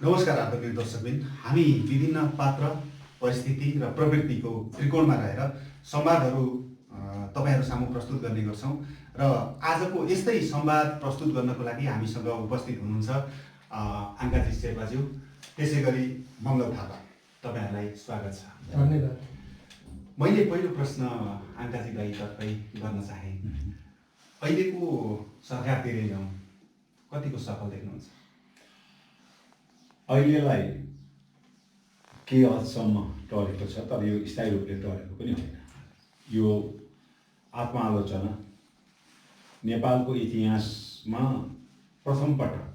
नमस्कार आदरणीय दर्शकबिन, हामी विभिन्न पात्र, परिस्थिति र प्रवृत्तिको त्रिकोणमा रहेर संवादहरू तपाईहरु सामु प्रस्तुत गर्ने गर्छौं र आजको यस्तै संवाद प्रस्तुत गर्नको लागि हामीसँग उपस्थित हुनुहुन्छ आङ्काजी शेर्पाज्यू, त्यसैगरी मङ्गल थापा। तपाईहरुलाई स्वागत छ। धन्यवाद। मैले पहिलो प्रश्न आङ्काजी दाइतर्फै गर्न चाहे। अहिलेको सरकारतिरै जाउँ, कतिको सफल देख्नुहुन्छ? अहिलेलाई केही हदसम्म टरेको छ, तर यो स्थायी रूपले टरेको पनि होइन। यो आत्मआलोचना नेपालको इतिहासमा प्रथम पटक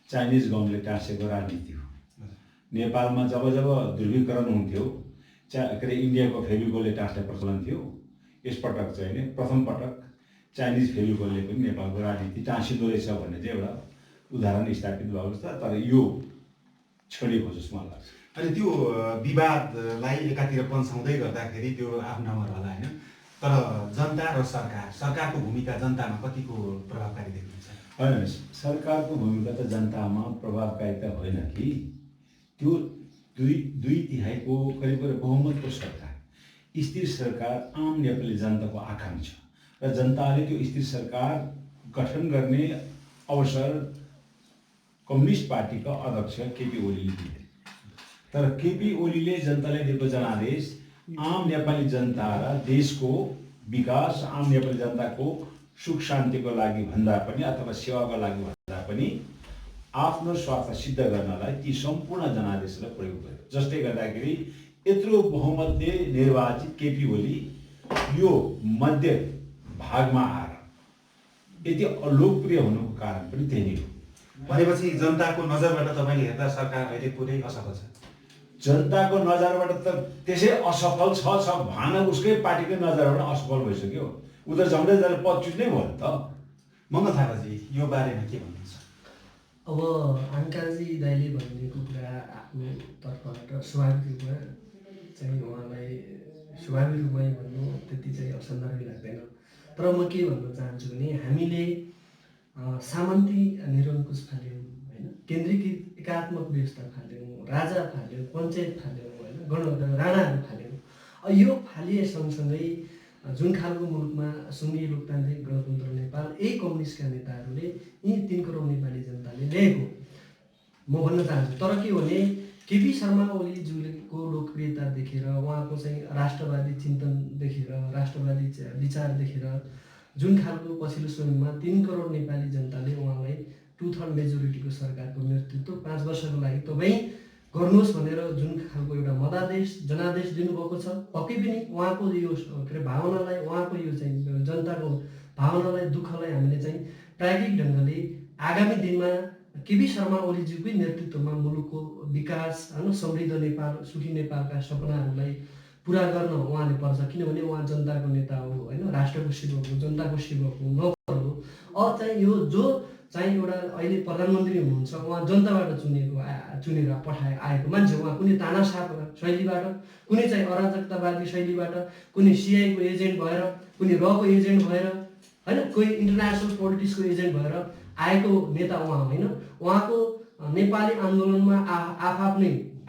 चाइनिज गभर्नमेन्टले टाँसेको राजनीति हो। नेपालमा जब जब ध्रुवीकरण हुन्थ्यो, के अरे इन्डियाको फेभिकोलले टाँस्ने प्रचलन थियो, यसपटक चाहिँ नि प्रथम पटक चाइनिज फेभिकोलले पनि नेपालको राजनीति टाँसिँदो रहेछ भन्ने चाहिँ एउटा उदाहरण स्थापित भएको छ। तर यो छोडेको जस्तो मलाई लाग्छ। अनि त्यो विवादलाई एकातिर पन्साउँदै गर्दाखेरि त्यो आफ्नो ठाउँमा रहला हैन, तर जनता र सरकारको भूमिका जनतामा कतिको प्रभावकारी देख्नुहुन्छ? होइन, सरकारको भूमिका त जनतामा प्रभावकारी त होइन कि त्यो दुई तिहाईको करिब बहुमतको सरकार, स्थिर सरकार आम नेपाली जनताको आकांक्षा र जनताले त्यो स्थिर सरकार गठन गर्ने अवसर कम्युनिस्ट पार्टीका अध्यक्ष केपी ओलीले दिए। तर केपी ओलीले जनतालाई दिएको जनादेश आम नेपाली जनता र देशको विकास, आम नेपाली जनताको सुख शान्तिको लागि भन्दा पनि अथवा सेवाको लागि भन्दा पनि आफ्नो स्वार्थ सिद्ध गर्नलाई ती सम्पूर्ण जनादेशलाई प्रयोग गर्यो। जसले गर्दाखेरि यत्रो बहुमतले निर्वाचित केपी ओली यो मध्य भागमा आएर यति अलोकप्रिय हुनुको कारण पनि त्यही नै हो। भनेपछि जनताको नजरबाट तपाईले हेर्दा सरकार अहिले पुरै असफल छ? जनताको नजरबाट त त्यसै असफल छ भान उसकै पार्टीकै नजरबाट असफल भइसक्यो। उ त झन्डै झन्डै पच्चुत नै भयो त। मङ्गल थापाजी, यो बारेमा के भन्नुहुन्छ? अब आङ्काजी दाइले भनिदिएको कुरा आफ्नो तर्फबाट स्वाभाविक रूपमा चाहिँ उहाँलाई स्वाभाविक रूपमै भन्नु त्यति चाहिँ असन्दर्भी लाग्दैन। तर म के भन्न चाहन्छु भने हामीले सामन्ती निरङ्कुश फाल्यौँ होइन, केन्द्रीकृत एकात्मक व्यवस्था फाल्यौँ, राजा फाल्यौँ, पञ्चायत फाल्यौँ होइन, राणाहरू फाल्यौँ। यो फालिए सँगसँगै जुन खालको मुलुकमा सङ्घीय लोकतान्त्रिक गणतन्त्र नेपाल यही कम्युनिस्टका नेताहरूले यी 3 करोड नेपाली जनताले ल्याएको म भन्न चाहन्छु। तर के हो भने केपी शर्मा ओलीज्यूको लोकप्रियता देखेर, उहाँको चाहिँ राष्ट्रवादी चिन्तन देखेर, राष्ट्रवादी विचार देखेर जुन खालको पछिल्लो समयमा 3 करोड नेपाली जनताले उहाँलाई 2/3 मेजोरिटीको सरकारको नेतृत्व 5 वर्षको लागि तपाईँ गर्नुहोस् भनेर जुन खालको एउटा मतादेश जनादेश दिनुभएको छ, पक्कै पनि उहाँको यो के अरे भावनालाई, उहाँको यो चाहिँ जनताको भावनालाई, दुःखलाई हामीले चाहिँ प्रायोगिक ढङ्गले आगामी दिनमा केपी शर्मा ओलीज्यूकै नेतृत्वमा मुलुकको विकास होइन, समृद्ध नेपाल, सुखी नेपालका सपनाहरूलाई पुरा गर्न उहाँले पर्छ। किनभने उहाँ जनताको नेता हो होइन, राष्ट्रको सेवक हो, जनताको सेवक हो, नोकर हो। चाहिँ यो जो चाहिँ एउटा अहिले प्रधानमन्त्री हुनुहुन्छ, उहाँ जनताबाट चुनेर आएको मान्छे। उहाँ कुनै तानाशाह शैलीबाट, कुनै चाहिँ अराजकतावादी शैलीबाट, कुनै सिआईको एजेन्ट भएर, कुनै रको एजेन्ट भएर होइन, कोही इन्टरनेसनल पोलिटिक्सको एजेन्ट भएर आएको नेता उहाँ होइन। उहाँको नेपाली आन्दोलनमा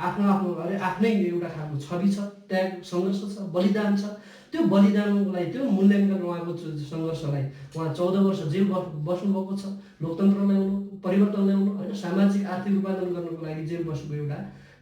आफ्नै एउटा खालको छवि छ, त्याग, सङ्घर्ष छ, बलिदान छ। त्यो बलिदानलाई, त्यो मूल्याङ्कन, उहाँको सङ्घर्षलाई उहाँ 14 वर्ष जेल बस्नुभएको छ। लोकतन्त्र ल्याउनु, परिवर्तन ल्याउनु होइन, सामाजिक आर्थिक रूपान्तरण गर्नको लागि जेल बसेको एउटा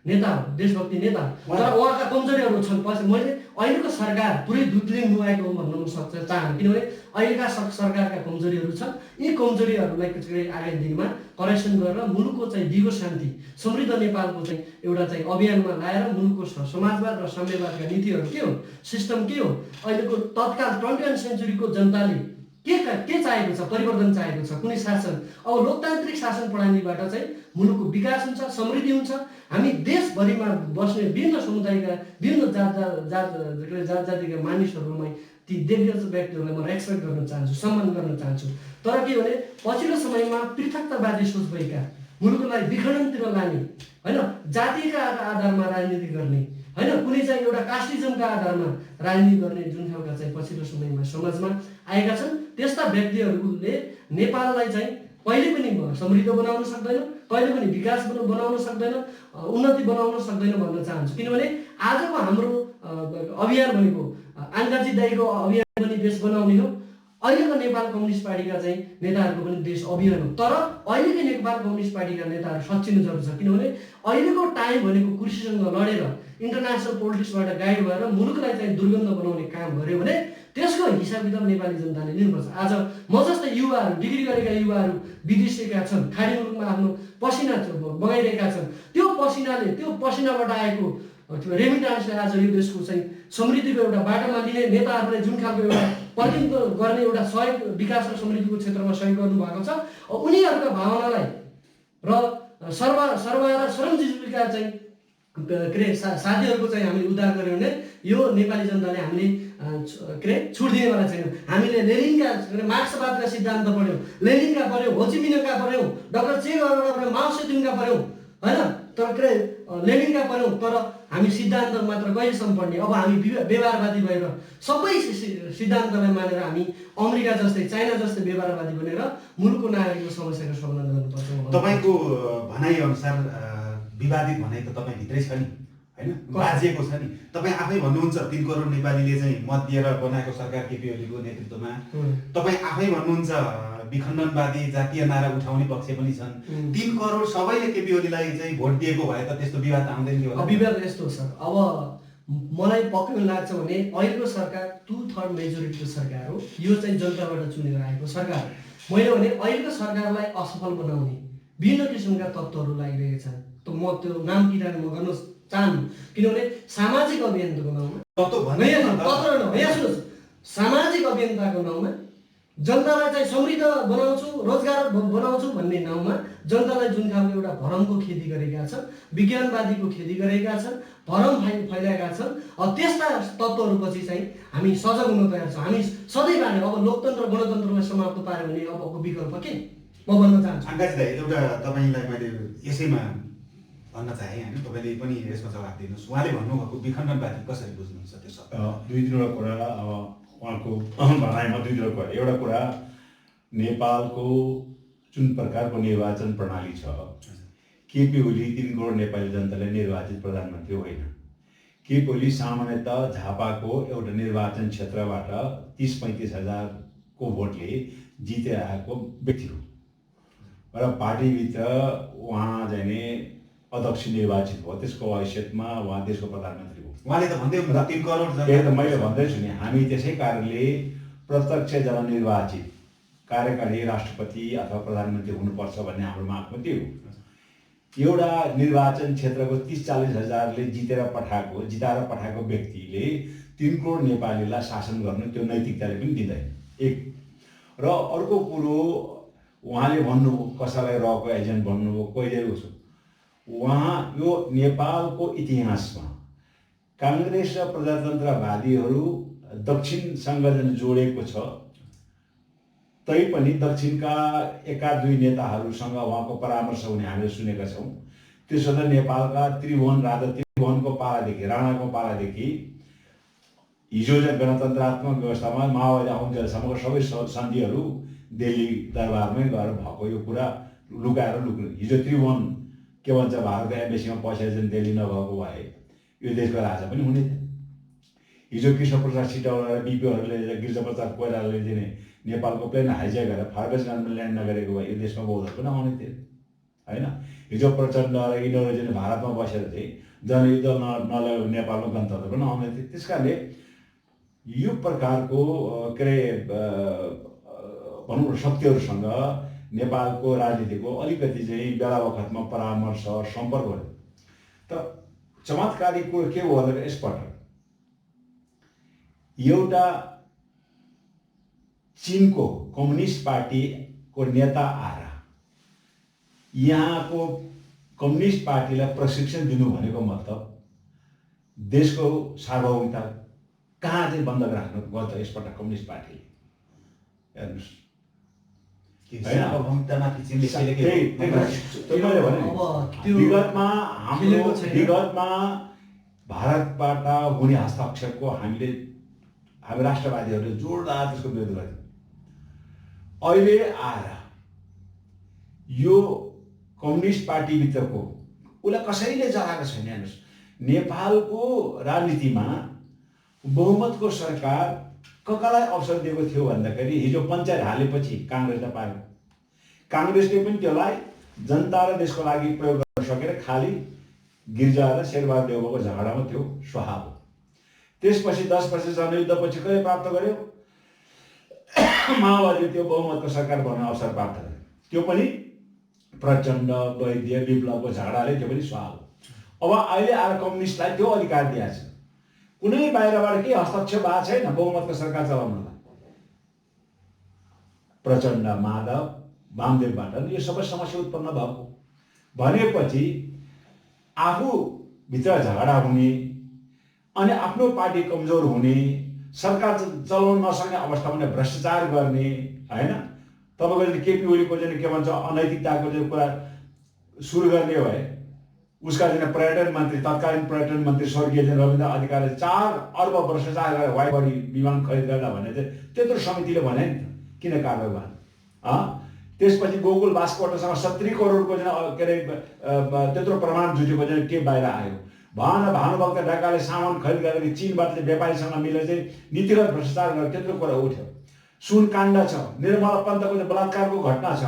नेता हो, देशभक्ति नेता हो। तर उहाँका कमजोरीहरू छन्। पछि मैले अहिलेको सरकार पुरै दुत्लिङ नुहाएको हो भन्न चाहन्छु, किनभने अहिलेका सरकारका कमजोरीहरू छन्। यी कमजोरीहरूलाई आगामी दिनमा करेक्सन गरेर मुलुकको चाहिँ दिगो शान्ति, समृद्ध नेपालको चाहिँ एउटा चाहिँ अभियानमा ल्याएर मुलुकको समाजवाद र साम्यवादका नीतिहरू के हो, सिस्टम के हो, अहिलेको तत्काल 21st सेन्चुरीको जनताले के चाहेको छ, परिवर्तन चाहेको छ, कुनै शासन। अब लोकतान्त्रिक शासन प्रणालीबाट चाहिँ मुलुकको विकास हुन्छ, समृद्धि हुन्छ। हामी देशभरिमा बस्ने विभिन्न समुदायका, विभिन्न जात जातिका मानिसहरूलाई, ती दिग्गज व्यक्तिहरूलाई म रेस्पेक्ट गर्न चाहन्छु, सम्मान गर्न चाहन्छु। तर के भने पछिल्लो समयमा पृथकतावादी सोच भएका, मुलुकलाई विखण्डनतिर लाने होइन, जातिका आधारमा राजनीति गर्ने होइन, कुनै चाहिँ एउटा कास्टिजमका आधारमा राजनीति गर्ने जुन खालका चाहिँ पछिल्लो समयमा समाजमा आएका छन्, त्यस्ता व्यक्तिहरूले नेपाललाई चाहिँ कहिले पनि समृद्ध बनाउन सक्दैन, कहिले पनि विकास बनाउन सक्दैन, उन्नति बनाउन सक्दैन भन्न चाहन्छु। किनभने आजको हाम्रो अभियान भनेको आङ्काजी दाइको अभियान पनि देश बनाउने हो, अहिलेको नेपाल कम्युनिस्ट पार्टीका चाहिँ नेताहरूको पनि देश अभियान हो। तर अहिलेको नेपाल कम्युनिस्ट पार्टीका नेताहरू सच्चिनु जरुरी छ, किनभने अहिलेको टाइम भनेको कुर्सीसँग लडेर इन्टरनेसनल पोलिटिक्सबाट गाइड भएर मुलुकलाई चाहिँ दुर्गन्ध बनाउने काम गर्यो भने त्यसको हिसाब किताब नेपाली जनताले लिनुपर्छ। आज म जस्तै युवाहरू, डिग्री गरेका युवाहरू विदेशिएका छन्, खाडी मुलुकमा आफ्नो पसिना बगाइरहेका छन्। त्यो पसिनाबाट आएको रेमिटान्सले आज यो देशको चाहिँ समृद्धिको एउटा बाटोमा लिने नेताहरूले जुन खालको एउटा प्रतिनिधित्व गर्ने एउटा सहयोग विकास र समृद्धिको क्षेत्रमा सहयोग गर्नुभएको छ, उनीहरूका भावनालाई र सर्वहारा श्रमजीविका चाहिँ के अरे साथीहरूको चाहिँ हामीले उद्धार गऱ्यौँ भने यो नेपाली जनताले हामीले के अरे छुट दिनेवाला छैन। हामीले लेनिनका मार्क्सवादका सिद्धान्त पढ्यौँ, लेनिनका पढ्यौँ, होचिमिनका पढ्यौँ, डाक्टर चे गभर्नरका पढ्यौँ, माओ सेतुङका पढ्यौँ, होइन, तर के अरे लेनिनका पढ्यौँ, तर हामी सिद्धान्त मात्र कहिलेसम्म पढ्ने? अब हामी व्यवहारवादी भएर सबै सिद्धान्तलाई मानेर हामी अमेरिका जस्तै, चाइना जस्तै व्यवहारवादी बनेर मुलुकको नागरिकको समस्याको समाधान गर्नुपर्छ। तपाईँको भनाइअनुसार विवादित भनाइ त तपाईँभित्रै छ नि, होइन, बाजिएको छ नि। तपाईँ आफै भन्नुहुन्छ 3 करोड नेपालीले चाहिँ मत दिएर बनाएको सरकार केपी ओलीको नेतृत्वमा। तपाईँ आफै भन्नुहुन्छ विखण्डनवादी जातीय नारा उठाउने पक्ष पनि छन्। 3 करोड सबैले केपी ओलीलाई चाहिँ भोट दिएको भए त त्यस्तो विवाद आउँदैन थियो होला। विवाद यस्तो हो सर, अब मलाई पक्कै लाग्छ भने अहिलेको सरकार 2/3 मेजोरिटीको सरकार हो। यो चाहिँ जनताबाट चुनेर आएको सरकार हो। मैले भने अहिलेको सरकारलाई असफल बनाउने विभिन्न किसिमका तत्त्वहरू लागिरहेका छन्। त म त्यो नाम किरान म गर्न चाहन्छु, किनभने सामाजिक अभियन्ताको नाउँमा सामाजिक अभियन्ताको नाउँमा जनतालाई चाहिँ समृद्ध बनाउँछु, रोजगार बनाउँछु भन्ने नाउँमा जनतालाई जुन खालको एउटा भरमको खेती गरेका छन्, विज्ञानवादीको खेती गरेका छन्, भरम फैलाएका छन्, त्यस्ता तत्त्वहरूपछि चाहिँ हामी सजग हुन तयार छौँ। हामी सधैँ अब लोकतन्त्र गणतन्त्रलाई समाप्त पार्यो भने अबको विकल्प के म भन्न चाहन्छु। आङ्काजी दाइ, एउटा तपाईँलाई मैले यसैमा भन्न चाहेँ, होइन, तपाईँले पनि यसमा जवाब दिनुहोस्। उहाँले भन्नुभएको विखण्डनवादी कसरी बुझ्नुहुन्छ त्यो शब्द? 2-3 कुरा अब उहाँको भनाइमा 2-3 कुरा। एउटा कुरा, नेपालको जुन प्रकारको निर्वाचन प्रणाली छ, केपी ओली 3 करोड नेपाली जनताले निर्वाचित प्रधानमन्त्री होइन। केपी ओली सामान्यतः झापाको एउटा निर्वाचन क्षेत्रबाट 30-35 हजारको भोटले जितेर आएको व्यक्ति हो र पार्टीभित्र उहाँ जाने अध्यक्ष निर्वाचित भयो। त्यसको हैसियतमा उहाँ देशको प्रधानमन्त्री हो। उहाँले त भन्दै हुनुहुन्छ 3 करोड जनता। मैले भन्दैछु नि, हामी त्यसै कारणले प्रत्यक्ष जननिर्वाचित कार्यकारी राष्ट्रपति अथवा प्रधानमन्त्री हुनुपर्छ भन्ने हाम्रो माग पनि त्यो हो। एउटा निर्वाचन क्षेत्रको 30-40 हजारले जिताएर पठाएको व्यक्तिले 3 करोड नेपालीलाई शासन गर्नु त्यो नैतिकताले पनि दिँदैन, एक। र अर्को कुरो, उहाँले भन्नु कसैलाई रहेको एजेन्ट भन्नुभयो, कहिले उसो उहाँ यो नेपालको इतिहासमा काङ्ग्रेस र प्रजातन्त्रवादीहरू दक्षिणसँग जोडेको छ, तैपनि दक्षिणका 1-2 नेताहरूसँग उहाँको परामर्श हुने हामीले सुनेका छौँ। त्यसो त नेपालका त्रिभुवनको पालादेखि, राणाको पालादेखि हिजो चाहिँ गणतन्त्रात्मक व्यवस्थामा माओवादी आउन्जेलसम्मको सबै सन्धिहरू दिल्ली दरबारमै गएर भएको यो कुरा लुकाएर हिजो त्रिभुवन के भन्छ भारतको एम्बेसीमा पैसा चाहिँ दिल्ली नभएको भए यो देशको राजा पनि हुने थियो। हिजो कृष्णप्रसाद सिटौला र बिपीहरूले गिरिजाप्रसाद कोइरालाले दिने नेपालको प्लेन हाइज्याक गरेर फारबिसगञ्जमा ल्यान्ड नगरेको भए यो देशमा बौद्धहरू पनि आउने थियो, होइन। हिजो प्रचण्ड र यिनीहरू चाहिँ भारतमा बसेर चाहिँ जनयुद्ध नल्याएको नेपालमा गणतन्त्र पनि आउने थियो। त्यस कारणले यो प्रकारको के अरे भनौँ शक्तिहरूसँग नेपालको राजनीतिको अलिकति चाहिँ बेला बखतमा परामर्श सम्पर्क भयो। त चमत्कारी कुरो के हो भन्दा यसपटक एउटा चीनको कम्युनिस्ट पार्टीको नेता आएर यहाँको कम्युनिस्ट पार्टीलाई प्रशिक्षण दिनु भनेको मतलब देशको सार्वभौमिकता कहाँ चाहिँ बन्धक राख्नु गर्छ यसपटक कम्युनिस्ट पार्टीले। हेर्नुहोस्, विगतमा भारतबाट हुने हस्तक्षेपको हामी राष्ट्रवादीहरूले जोरदार त्यसको विरोध गर्थ्यौँ। अहिले आएर यो कम्युनिस्ट पार्टीभित्रको उसलाई कसैले जगाएको छैन। हेर्नुहोस्, नेपालको राजनीतिमा बहुमतको सरकार कसलाई अवसर दिएको थियो भन्दाखेरि हिजो पञ्चायत हालेपछि काङ्ग्रेसलाई पायो। काङ्ग्रेसले पनि त्यसलाई जनता र देशको लागि प्रयोग गर्न सकेर खालि गिर्जा र शेरबहादुर देउवाको झगडामा त्यो सुहायो। त्यसपछि 10 वर्ष जनयुद्धपछि कहिले प्राप्त गर्यो? माओवादीले त्यो बहुमतको सरकार बनाउन अवसर प्राप्त गर्यो। त्यो पनि प्रचण्ड वैद्य विप्लवको झगडाले त्यो पनि सुहायो। अब अहिले आएर कम्युनिस्टलाई त्यो अधिकार दिएको छ। कुनै बाहिरबाट केही हस्तक्षेप भएको छैन बहुमतको सरकार चलाउनलाई। प्रचण्ड, माधव, वामदेवबाट यो सबै समस्या उत्पन्न भएको भनेपछि आफूभित्र झगडा हुने अनि आफ्नो पार्टी कमजोर हुने, सरकार चलाउन नसक्ने अवस्थामा पनि भ्रष्टाचार गर्ने, होइन? तपाईँको केपी ओलीको चाहिँ के भन्छ अनैतिकताको चाहिँ कुरा सुरु गर्ने भए उसका चाहिँ पर्यटन मन्त्री, तत्कालीन पर्यटन मन्त्री स्वर्गीय चाहिँ रविन्द्र अधिकारीले 4 अर्ब भ्रष्टाचार गरेर वाइ बडी विमान खरिद गर्दा भने चाहिँ त्यत्रो समितिले भने नि त किन कारवाही भएन? त्यसपछि गोकुल बास्कोटसँग 70 करोडको चाहिँ के अरे त्यत्रो प्रमाण जुटेको चाहिँ के बाहिर आयो? भानुभक्त ढकालले सामान खरिद गरेर चीनबाट चाहिँ व्यापारीसँग मिलेर चाहिँ नीतिगत भ्रष्टाचार गरेर त्यत्रो कुरा उठ्यो। सुन काण्ड छ, निर्मला पन्तको चाहिँ बलात्कारको घटना छ।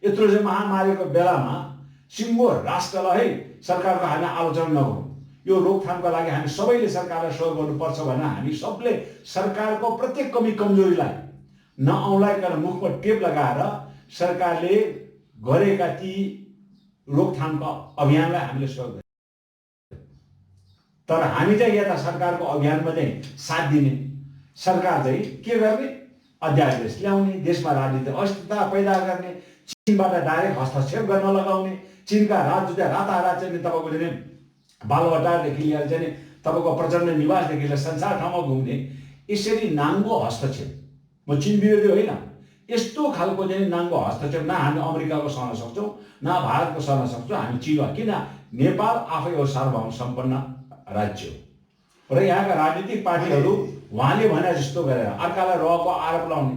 यत्रो चाहिँ महामारीको बेलामा सिङ्गो राष्ट्रलाई सरकारको हामी आलोचना नगरौँ। यो रोकथामका लागि हामी सबैले सरकारलाई सहयोग गर्नुपर्छ भनेर हामी सबले सरकारको प्रत्येक कमी कमजोरीलाई नऔँलाइकन मुखमा टेप लगाएर सरकारले गरेका ती रोकथामका अभियानलाई हामीले सहयोग गर्यौँ। तर हामी चाहिँ यता सरकारको अभियानमा चाहिँ साथ दिने, सरकार चाहिँ के गर्ने? अध्यादेश ल्याउने, देशमा राजनीतिक अस्थिरता पैदा गर्ने, चीनबाट डाइरेक्ट हस्तक्षेप गर्न लगाउने, चीनका राजदूत रातारात चाहिँ तपाईँको चाहिँ बालुवाटारदेखि लिएर चाहिँ तपाईँको प्रचण्ड निवासदेखि लिएर संसार ठाउँमा घुम्ने, यसरी नाङ्गो हस्तक्षेप। म चीन विरोधी होइन, यस्तो खालको चाहिँ नाङ्गो हस्तक्षेप न हामी अमेरिकाको सहन सक्छौँ न भारतको सहन सक्छौँ। हामी चीन हो, किन? नेपाल आफै हो सार्वभौम सम्पन्न राज्य हो र यहाँका राजनीतिक पार्टीहरू उहाँले भने जस्तो गरेर अर्कालाई रहेको आरोप लाउने।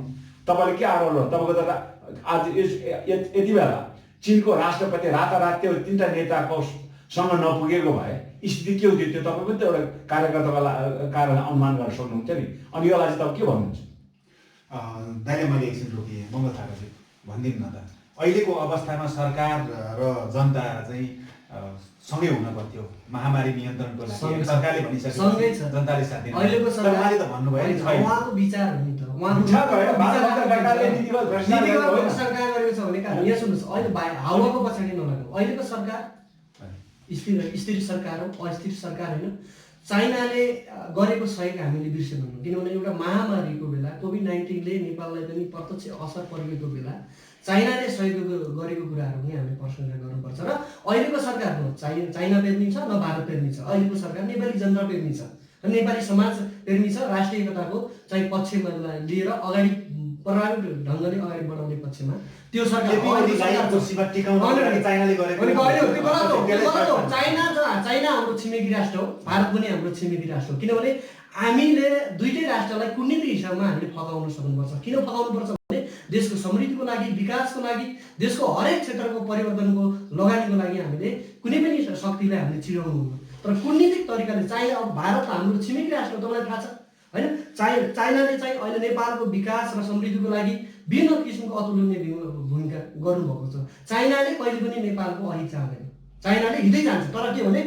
तपाईँले के आरोप लाउनु? तपाईँको त आज यति बेला चीनको राष्ट्रपति रातारात त्यो 3टा नेताको सँग नपुगेको भए स्थिति के हुन्थ्यो त्यो तपाईँ पनि त एउटा कार्यकर्ताको कारण अनुमान गर्न सक्नुहुन्छ नि। अनि यसलाई चाहिँ तपाईँ के भन्नुहुन्छ? दाइले मैले एकछिन रोकिएँ, मङ्गल थापाजी भनिदिनु न त, अहिलेको अवस्थामा सरकार र जनता चाहिँ सँगै हुन पर्थ्यो महामारी नियन्त्रणको लागि। सरकारले भनिसक्यो सँगै छ, जनताले साथ दिनु। अहिलेको सरकारले त भन्नुभयो नि छैन। उहाँको विचार हो नि त, उहाँको विचार भयो। नीतिगत सरकार गरेको छ भने कारण यहाँ सुन्नुहोस्, अहिले हावाको पछाडि नलाग्नु। अहिलेको सरकार स्थिर सरकार हो, अस्थिर सरकार होइन। चाइनाले गरेको सहयोग हामीले बिर्सेनौँ, किनभने एउटा महामारीको बेला कोभिड-19ले नेपाललाई पनि प्रत्यक्ष असर परेको बेला चाइनाले सहयोग गरेको कुराहरू पनि हामीले प्रशंसा गर्नुपर्छ। र अहिलेको सरकारको चाइना प्रेमी छ न भारत प्रेमी छ, अहिलेको सरकार नेपाली जनता प्रेमी छ, नेपाली समाज प्रेमी छ। राष्ट्रिय एकताको चाहिँ पक्षमा लिएर अगाडि प्रभावित ढङ्गले अगाडि बढाउने पक्षमा त्यो सरकार चाइना हाम्रो छिमेकी राष्ट्र हो, भारत पनि हाम्रो छिमेकी राष्ट्र हो। किनभने हामीले दुईटै राष्ट्रलाई कुटनीतिक हिसाबमा हामीले फगाउन सक्नुपर्छ। किन फगाउनुपर्छ भने देशको समृद्धिको लागि, विकासको लागि, देशको हरेक क्षेत्रको परिवर्तनको लगानीको लागि हामीले कुनै पनि शक्तिलाई हामीले चिराउनु हुँदैन। तर कुटनीतिक तरिकाले चाइना, अब भारत हाम्रो छिमेकी राष्ट्र हो, तपाईँलाई थाहा छ होइन? चाइनाले चाहिँ अहिले नेपालको विकास र समृद्धिको लागि विभिन्न किसिमको अतुलनीय भूमिका गर्नुभएको छ। चाइनाले कहिले पनि नेपालको अहित चाहँदैन, चाइनाले हिँड्दै जान्छ। तर के भने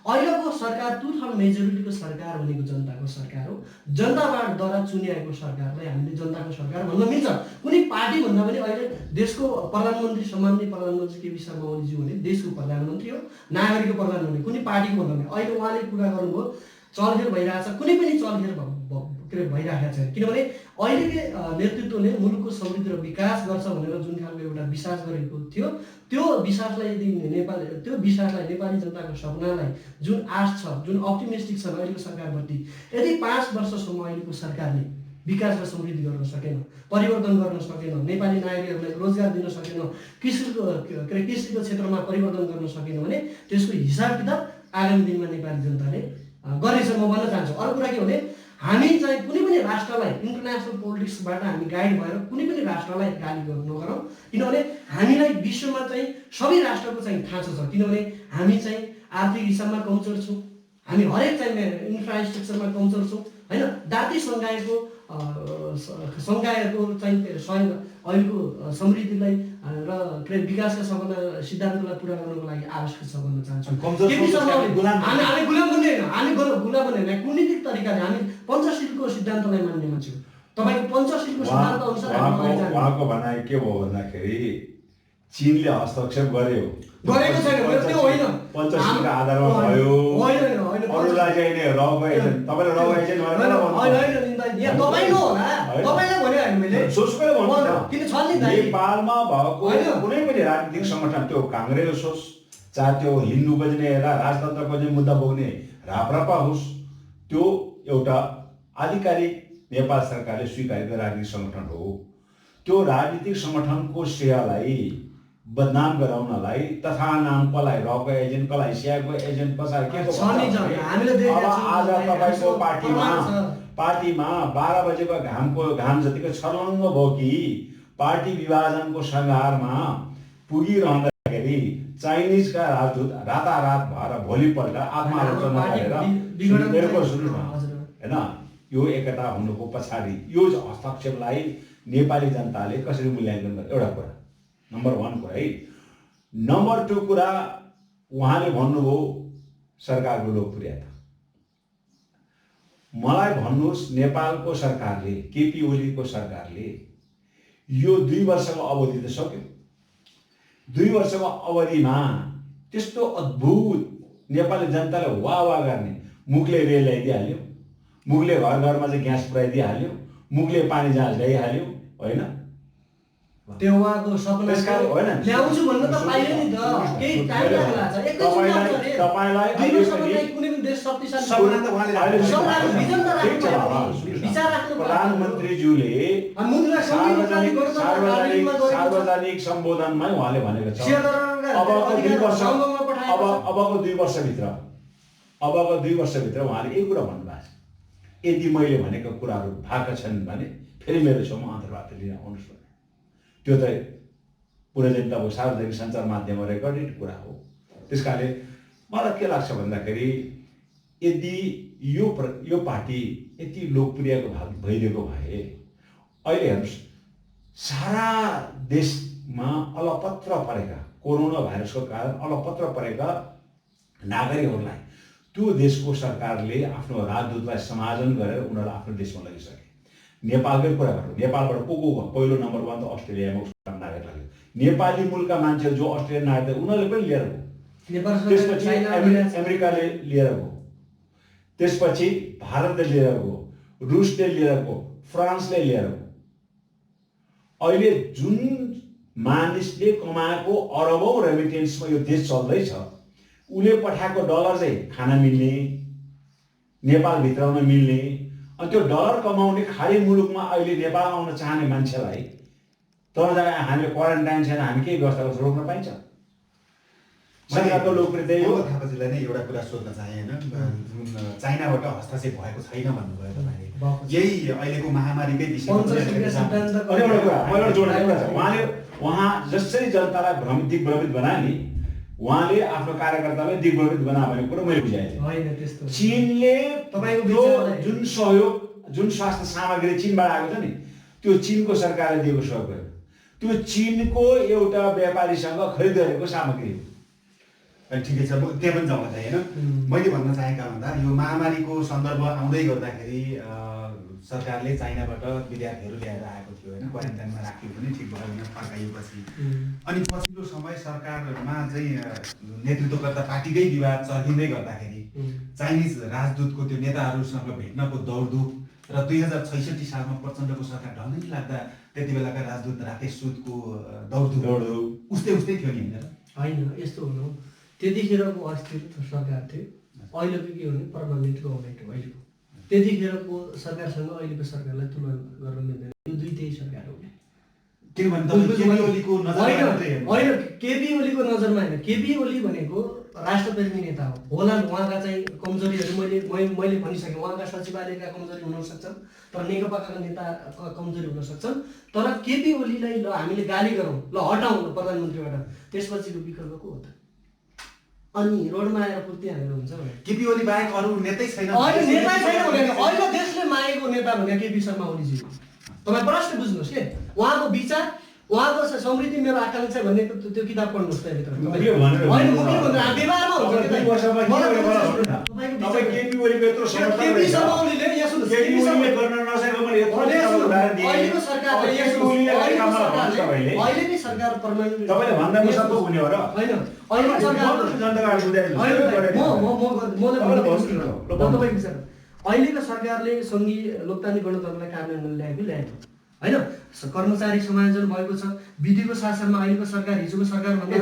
अहिलेको सरकार 2/3 मेजोरिटीको सरकार भनेको जनताको सरकार हो। जनताद्वारा चुनिएको सरकारलाई हामीले जनताको सरकार भन्न मिल्छ। कुनै पार्टी भन्दा पनि अहिले देशको प्रधानमन्त्री सम्माननीय प्रधानमन्त्री केपी शर्मा ओलीज्यू भने देशको प्रधानमन्त्री हो, नागरिकको प्रधानमन्त्री, कुनै पार्टीको भन्दा पनि। अहिले उहाँले कुरा गर्नुभयो चलखेल भइरहेछ, कुनै पनि चलखेल भइरहेको छैन। किनभने अहिलेको नेतृत्वले मुलुकको समृद्धि र विकास गर्छ भनेर जुन खालको एउटा विश्वास गरेको थियो, त्यो विश्वासलाई नेपाली जनताको सपनालाई जुन आश छ, जुन अप्टिमिस्टिक छ अहिलेको सरकारप्रति, यदि 5 वर्षसम्म अहिलेको सरकारले विकास र समृद्धि गर्न सकेन, परिवर्तन गर्न सकेन, नेपाली नागरिकहरूलाई रोजगार दिन सकेन, कृषिको क्षेत्रमा परिवर्तन गर्न सकेन भने त्यसको हिसाब किताब आगामी दिनमा नेपाली जनताले गर्नेछ। म भन्न चाहन्छु। अर्को कुरा के भने हामी चाहिँ कुनै पनि राष्ट्रलाई इन्टरनेसनल पोलिटिक्सबाट हामी गाइड भएर कुनै पनि राष्ट्रलाई गाली नगरौँ, किनभने हामीलाई विश्वमा चाहिँ सबै राष्ट्रको चाहिँ खाँचो छ, किनभने हामी चाहिँ आर्थिक हिसाबमा कमजोर छौँ, हामी हरेक चाहिँ इन्फ्रास्ट्रक्चरमा कमजोर छौँ होइन। दार्ती सङ्घायको चाहिँ सहयोग अहिलेको समृद्धिलाई र विकासका सपना सिद्धान्तलाई पुरा गर्नको लागि आवश्यक छ भन्न चाहन्छु। हामी गुलाम बन्ने होइन, हामी गुलाम बन्ने होइन, कुटनीतिक तरिकाले हामी पञ्चशीलको सिद्धान्तलाई मान्ने मान्छे हो। तपाईँको पञ्चशीलको सिद्धान्त अनुसार उहाँको भनाइ के भयो भन्दाखेरि चीनले हस्तक्षेप गर्यो गरेको छैन, त्यो होइन, पञ्चशीलका आधारमा भयो, अरूलाई चाहिँ नि रग एजेन्ट, तपाईँले रग एजेन्ट भनेर तपाईँ होला, तपाईँलाई भन्यो होइन मैले सोचले भन्नु किन छ नि दाइ। नेपालमा भएको कुनै पनि राजनीतिक संगठन, त्यो काङ्ग्रेस होस् चाहे त्यो हिन्दू बज्ने राजतन्त्रको चाहिँ मुद्दा बोक्ने राप्रपा होस्, त्यो एउटा आधिकारिक नेपाल सरकारले स्वीकारेको राजनीतिक सङ्गठन हो। त्यो राजनीतिक सङ्गठनको श्रेयलाई बदनाम गराउनलाई तथा नाम कसलाई रको एजेन्ट, कसलाई स्यागको एजेन्ट, कसलाई के को आज तपाईँको पार्टीमा 12 बजेको घाम जतिको छर्लङ्ग भयो कि पार्टी विभाजनको सङ्घारमा पुगिरहँदाखेरि चाइनिजका राजदूत रातारात भएर भोलिपल्ट आत्मालोचना गरेर सुन्नु होइन, यो एकता हुनुको पछाडि यो हस्तक्षेपलाई नेपाली जनताले कसरी मूल्याङ्कन गर्छ, एउटा कुरा नम्बर 1 कुरा है। नम्बर 2 कुरा उहाँले भन्नुभयो सरकारको लोकप्रियता। मलाई भन्नुहोस्, नेपालको सरकारले, केपी ओलीको सरकारले यो 2 वर्षको अवधि त सक्यो, 2 वर्षको अवधिमा त्यस्तो अद्भुत नेपाली जनताले वाह गर्ने, मुखले रेल ल्याइदिइहाल्यो, मुखले घर घरमा चाहिँ ग्यास पुऱ्याइदिइहाल्यो, मुखले पानी जहाज ल्याइहाल्यो होइन। त्यो उहाँको सपना ल्याउँछु भन्न त पाइयो नि त, केही टाइम लाग्ला छ, तपाईलाई कुनै पनि देश शक्तिशाली प्रधानमन्त्रीज्यूले सार्वजनिक सम्बोधनमा उहाँले भनेको छ अबको 2 वर्षभित्र उहाँले एक कुरा भन्नुभएको छ, यदि मैले भनेको कुराहरू भएका छन् भने फेरि मेरो छेउमा अन्तर्वार्ता लिन आउनुहोस् भने। त्यो त पुरै जनताको सार्वजनिक सञ्चार माध्यममा रेकर्डेड कुरा हो। त्यस कारणले मलाई के लाग्छ भन्दाखेरि यदि यो पार्टी यति लोकप्रियको भइदिएको भए अहिले हेर्नुहोस्, सारा देशमा अलपत्र परेका कोरोना भाइरसको कारण अलपत्र परेका नागरिकहरूलाई त्यो देशको सरकारले आफ्नो राजदूतलाई समायोजन गरेर उनीहरूलाई आफ्नो देशमा लगिसके। नेपालकै कुरा गरौँ, नेपालबाट को पहिलो नम्बर 1 त अस्ट्रेलियामा नागरिक लाग्यो। नेपाली मूलका मान्छेहरू जो अस्ट्रेलियन नागरिक उनीहरूले पनि लिएर गयो, त्यसपछि अमेरिकाले लिएर गयो, त्यसपछि भारतले लिएर गयो, रुसले लिएर गयो, फ्रान्सले लिएर गयो। अहिले जुन मानिसले कमाएको अरबौं रेमिटेन्समा यो देश चल्दैछ, उसले पठाएको डलर चाहिँ खान मिल्ने, नेपाल भित्राउन मिल्ने, अनि त्यो डलर कमाउने खाली मुलुकमा अहिले नेपाल आउन चाहने मान्छेलाई तर हामीले क्वारेन्टाइन छैन, हामी केही व्यवस्था गरेर रोक्न पाइन्छ? सरकारको लोकप्रियता यो थापाजीलाई नै एउटा कुरा सोध्न चाहे होइन, चाइनाबाट हस्तक्षेप भएको छैन भन्नुभयो तपाईँले, यही अहिलेको महामारीकै विषयमा उहाँ जसरी जनतालाई दिग्भ्रमित बनाए नि, उहाँले आफ्नो कार्यकर्तालाई दिग्भ्रमित बनायो भने कुरो मैले बुझाएँ। चीनले तपाईँको जुन सहयोग, जुन स्वास्थ्य सामग्री चीनबाट आएको छ नि, त्यो चीनको सरकारले दिएको सहयोग हो, त्यो चीनको एउटा व्यापारीसँग खरिद गरेको सामग्री हो। ठिकै छ, त्यहाँ पनि जाउँला चाहिँ होइन। मैले भन्न चाहेका भन्दा यो महामारीको सन्दर्भ आउँदै गर्दाखेरि सरकारले चाइनाबाट विद्यार्थीहरू ल्याएर आएको थियो होइन, क्वारेन्टाइनमा राख्यो पनि ठिक भयो होइन फर्काइएपछि। अनि पछिल्लो समय सरकारमा चाहिँ नेतृत्वकर्ता पार्टीकै विवाद चर्किँदै गर्दाखेरि चाइनिज राजदूतको त्यो नेताहरूसँग भेट्नको दौडधुप र 2066 सालमा प्रचण्डको सरकार ढल्नै लाग्दा त्यति बेलाका राजदूत राकेश सुदको दौडधुप उस्तै थियो नि होइन। यस्तो हुनु, त्यतिखेरको अस्थिर सरकार थियो, अहिलेको के भने पर्मानेन्ट गभर्मेन्ट हो अहिलेको। त्यतिखेरको सरकारसँग अहिलेको सरकारलाई तुलना गर्न मिल्दैन, यो दुईटै सरकार हो। होइन, केपी ओलीको नजरमा होइन, केपी ओली भनेको राष्ट्रप्रेमी नेता होला, उहाँका चाहिँ कमजोरीहरू मैले भनिसकेँ। उहाँका सचिवालयका कमजोरी हुन सक्छन्, तर नेकपाका नेताका कमजोरी हुन सक्छन्। तर केपी ओलीलाई ल हामीले गाली गरौँ, ल हटाउँ प्रधानमन्त्रीबाट, त्यसपछिको विकल्प को हो त? अनि रोडमा आएर पूर्ति हालेर हुन्छ भने केपी ओली बाहेक अरू नेतै छैन। अहिले नेता छैन भने अहिले देशले मागेको नेता भने केपी शर्मा ओलीजी हो। तपाईँ प्रश्न बुझ्नुहोस् के, उहाँको विचार, उहाँको समृद्धि मेरो आकांक्षा भन्ने त्यो किताब पढ्नुहोस् त्यहाँभित्र। होइन मुख्य भनेर व्यवहारमा हुन्छ के केपी ओलीको यत्रो केपी शर्मा ओलीले यहाँ सुन्नुहोस्, केपी शर्मा गर्न नसकेको मैले यत्रो उदाहरण दिएँ। अहिलेको सरकारले अहिले नै सरकार पर्मानेन्ट तपाईँले भन्दा नसक्दो हुने हो र होइन। अहिलेको सरकार अहिलेको सरकारले सङ्घीय लोकतान्त्रिक गणतन्त्रलाई कार्यान्वयन ल्याएको होइन। कर्मचारी समायोजन भएको छ विधिको शासनमा। अहिलेको सरकार हिजोको सरकारभन्दा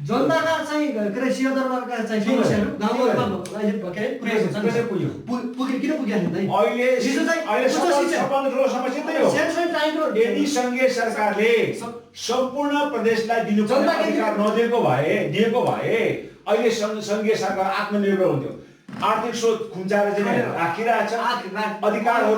जनताका चाहिँ के अरे सेवादरबारका चाहिँ समस्याहरू गाउँघरमा अहिले के अरे पुगेको छ। किन पुगेन त यदि सङ्घीय सरकारले सम्पूर्ण प्रदेशलाई दिनुपर्ने अधिकार दिएको भए अहिले सङ्घीय सरकार आत्मनिर्भर हुन्थ्यो। आर्थिक स्रोत खुम्चाएर चाहिँ राखिरहेछ, अधिकारहरू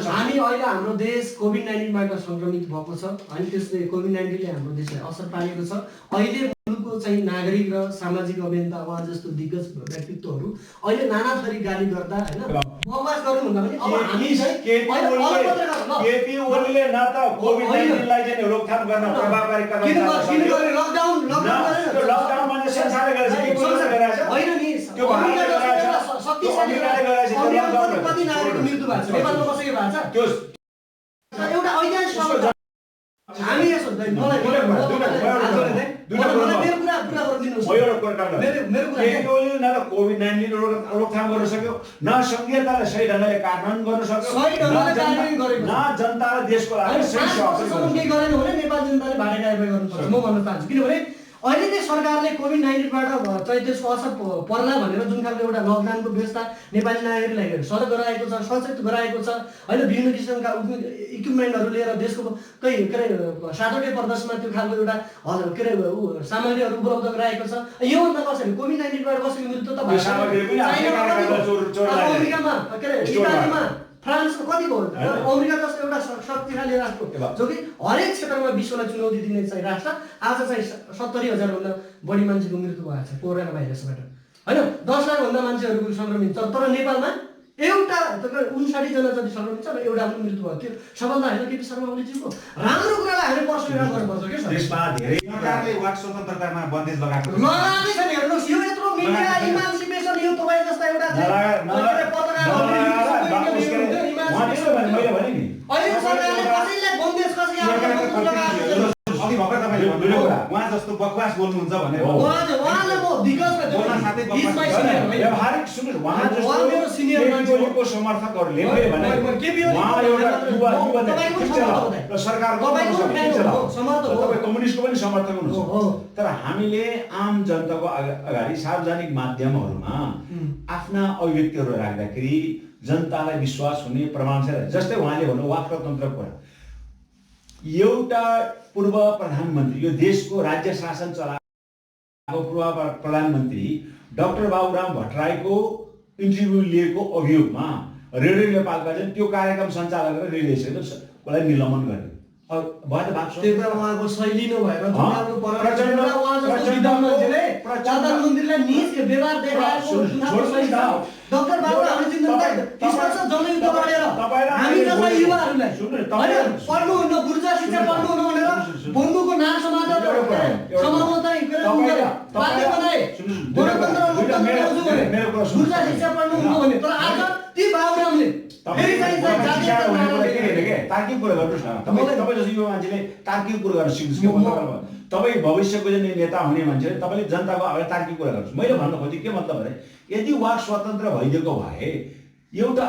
हामी अहिले हाम्रो देश कोभिड-19बाट सङ्क्रमित भएको छ। अनि त्यसले कोभिड-19ले हाम्रो देशलाई असर पारेको छ। अहिले मुलुकको चाहिँ नागरिक र सामाजिक अभियन्ता उहाँ जस्तो दिग्गज व्यक्तित्वहरू अहिले नाना थरी गाली गर्दा होइन बहस गर्नुभन्दा पनि अब हामी चाहिँ केपी ओलीले न त कोभिड-19लाई चाहिँ रोकथाम गर्न प्रभावकारी कदम लकडाउन मान्छे संसारले गरेछ कि कोले गरेछ होइन नि त्यो शक्तिशाली कति नागरिकको मृत्यु भएको छ नेपालमा बसेको भएको छ त्यो एउटा ऐतिहासिक हामी यसो मलाई न त कोभिड-19 रोकथाम गर्न सक्यो, न संघीयतालाई सही ढङ्गले कार्यान्वयन गर्न सक्यो, न जनतालाई देशको लागि सही केही गरेन भने नेपाल जनताले भाडा कारबाही गर्नुपर्छ म भन्न चाहन्छु। किनभने अहिले नै सरकारले कोभिड-19बाट चाहिँ त्यसको असर पर्ला भनेर जुन खालको एउटा लकडाउनको व्यवस्था नेपाली नागरिकलाई सजग गराएको छ, सचेत गराएको छ होइन। विभिन्न किसिमका इक्विपमेन्टहरू लिएर देशको के अरे 7वटै प्रदेशमा त्यो खालको एउटा के अरे सामग्रीहरू उपलब्ध गराएको छ। योभन्दा कसैले कोभिड-19बाट कसैको मृत्यु त अमेरिकामा के अरे इटालीमा फ्रान्सको कतिको हो अमेरिका जस्तो एउटा शक्तिशाली राष्ट्र जो कि हरेक क्षेत्रमा विश्वलाई चुनौती दिने चाहिँ राष्ट्र आज चाहिँ 70,000 भन्दा बढी मान्छेको मृत्यु भएको छ कोरोना भाइरसबाट होइन। 10 लाखभन्दा मान्छेहरूको सङ्क्रमित छ, तर नेपालमा एउटा 59 जना जति सङ्क्रमित छ र एउटा पनि मृत्यु भयो। त्यो सफलता होइन केपी शर्मा ओलीजीको। राम्रो कुरालाई हामीले पर्सनल गर्नुपर्छ के सर। देशमा धेरै सरकारले वाक स्वतन्त्रतामा बन्देज लगाएको लगाएकै छ नि। हेर्नुहोस् यो यत्रो मिडिया इमान्सिपेसन यो तपाईँ जस्ता एउटा अहिले सरकारले कसैलाई बन्देज कसैले अघि भर्खर तपाईँले भन्नुभयो उहाँ जस्तो बकवास बोल्नुहुन्छ भनेर उहाँले म व्यवहारिक सुन्नुहोस् उहाँ जस्तो सिनियर मान्छेको समर्थकहरूले तपाईँ कम्युनिस्टको पनि समर्थक हुनुहुन्छ, तर हामीले आम जनताको अगाडि सार्वजनिक माध्यमहरूमा आफ्ना अभिव्यक्तिहरू राख्दाखेरि जनतालाई विश्वास हुने प्रमाणसहित जस्तै उहाँले भन्नु वाक स्वतन्त्रको कुरा एउटा पूर्व प्रधानमन्त्री यो देशको राज्य शासन चलाएको पूर्व प्रधानमन्त्री डाक्टर बाबुराम भट्टराईको इन्टरभ्यू लिएको अभियोगमा रेडियो नेपालका चाहिँ त्यो कार्यक्रम सञ्चालन गरेर रेडियोलाई निलम्बन गर्यो। उहाँको शैली नभएर प्रधानमन्त्रीलाई निज व्यवहार देखाएको डाक्टर बाबुरामले 30 वर्ष जनयुद्ध लडेर हामी जस्ता युवाहरूलाई पढ्नुहुन्न बुर्जा शिक्षा पढ्नुहुन्न भनेर बन्दुकको नाम समातेर समाजमा चाहिँ बाध्य बनाए गणतन्त्र बुर्जा शिक्षा पढ्नुहुन्न भने। तर आज ती बाबुरामले फेरि चाहिँ तार्किक कुरा गर्नुहोस् न। तपाईँ जस्तो युवा मान्छेले तार्किक कुरा गर्न सिक्नुहोस्। तपाईँ भविष्यको चाहिँ नेता हुने मान्छे तपाईँले जनताको अगाडि तार्किक कुरा गर्नुहोस्। मैले भन्न खोजेँ के मतलब भने यदि वाक स्वतन्त्र भइदिएको भए एउटा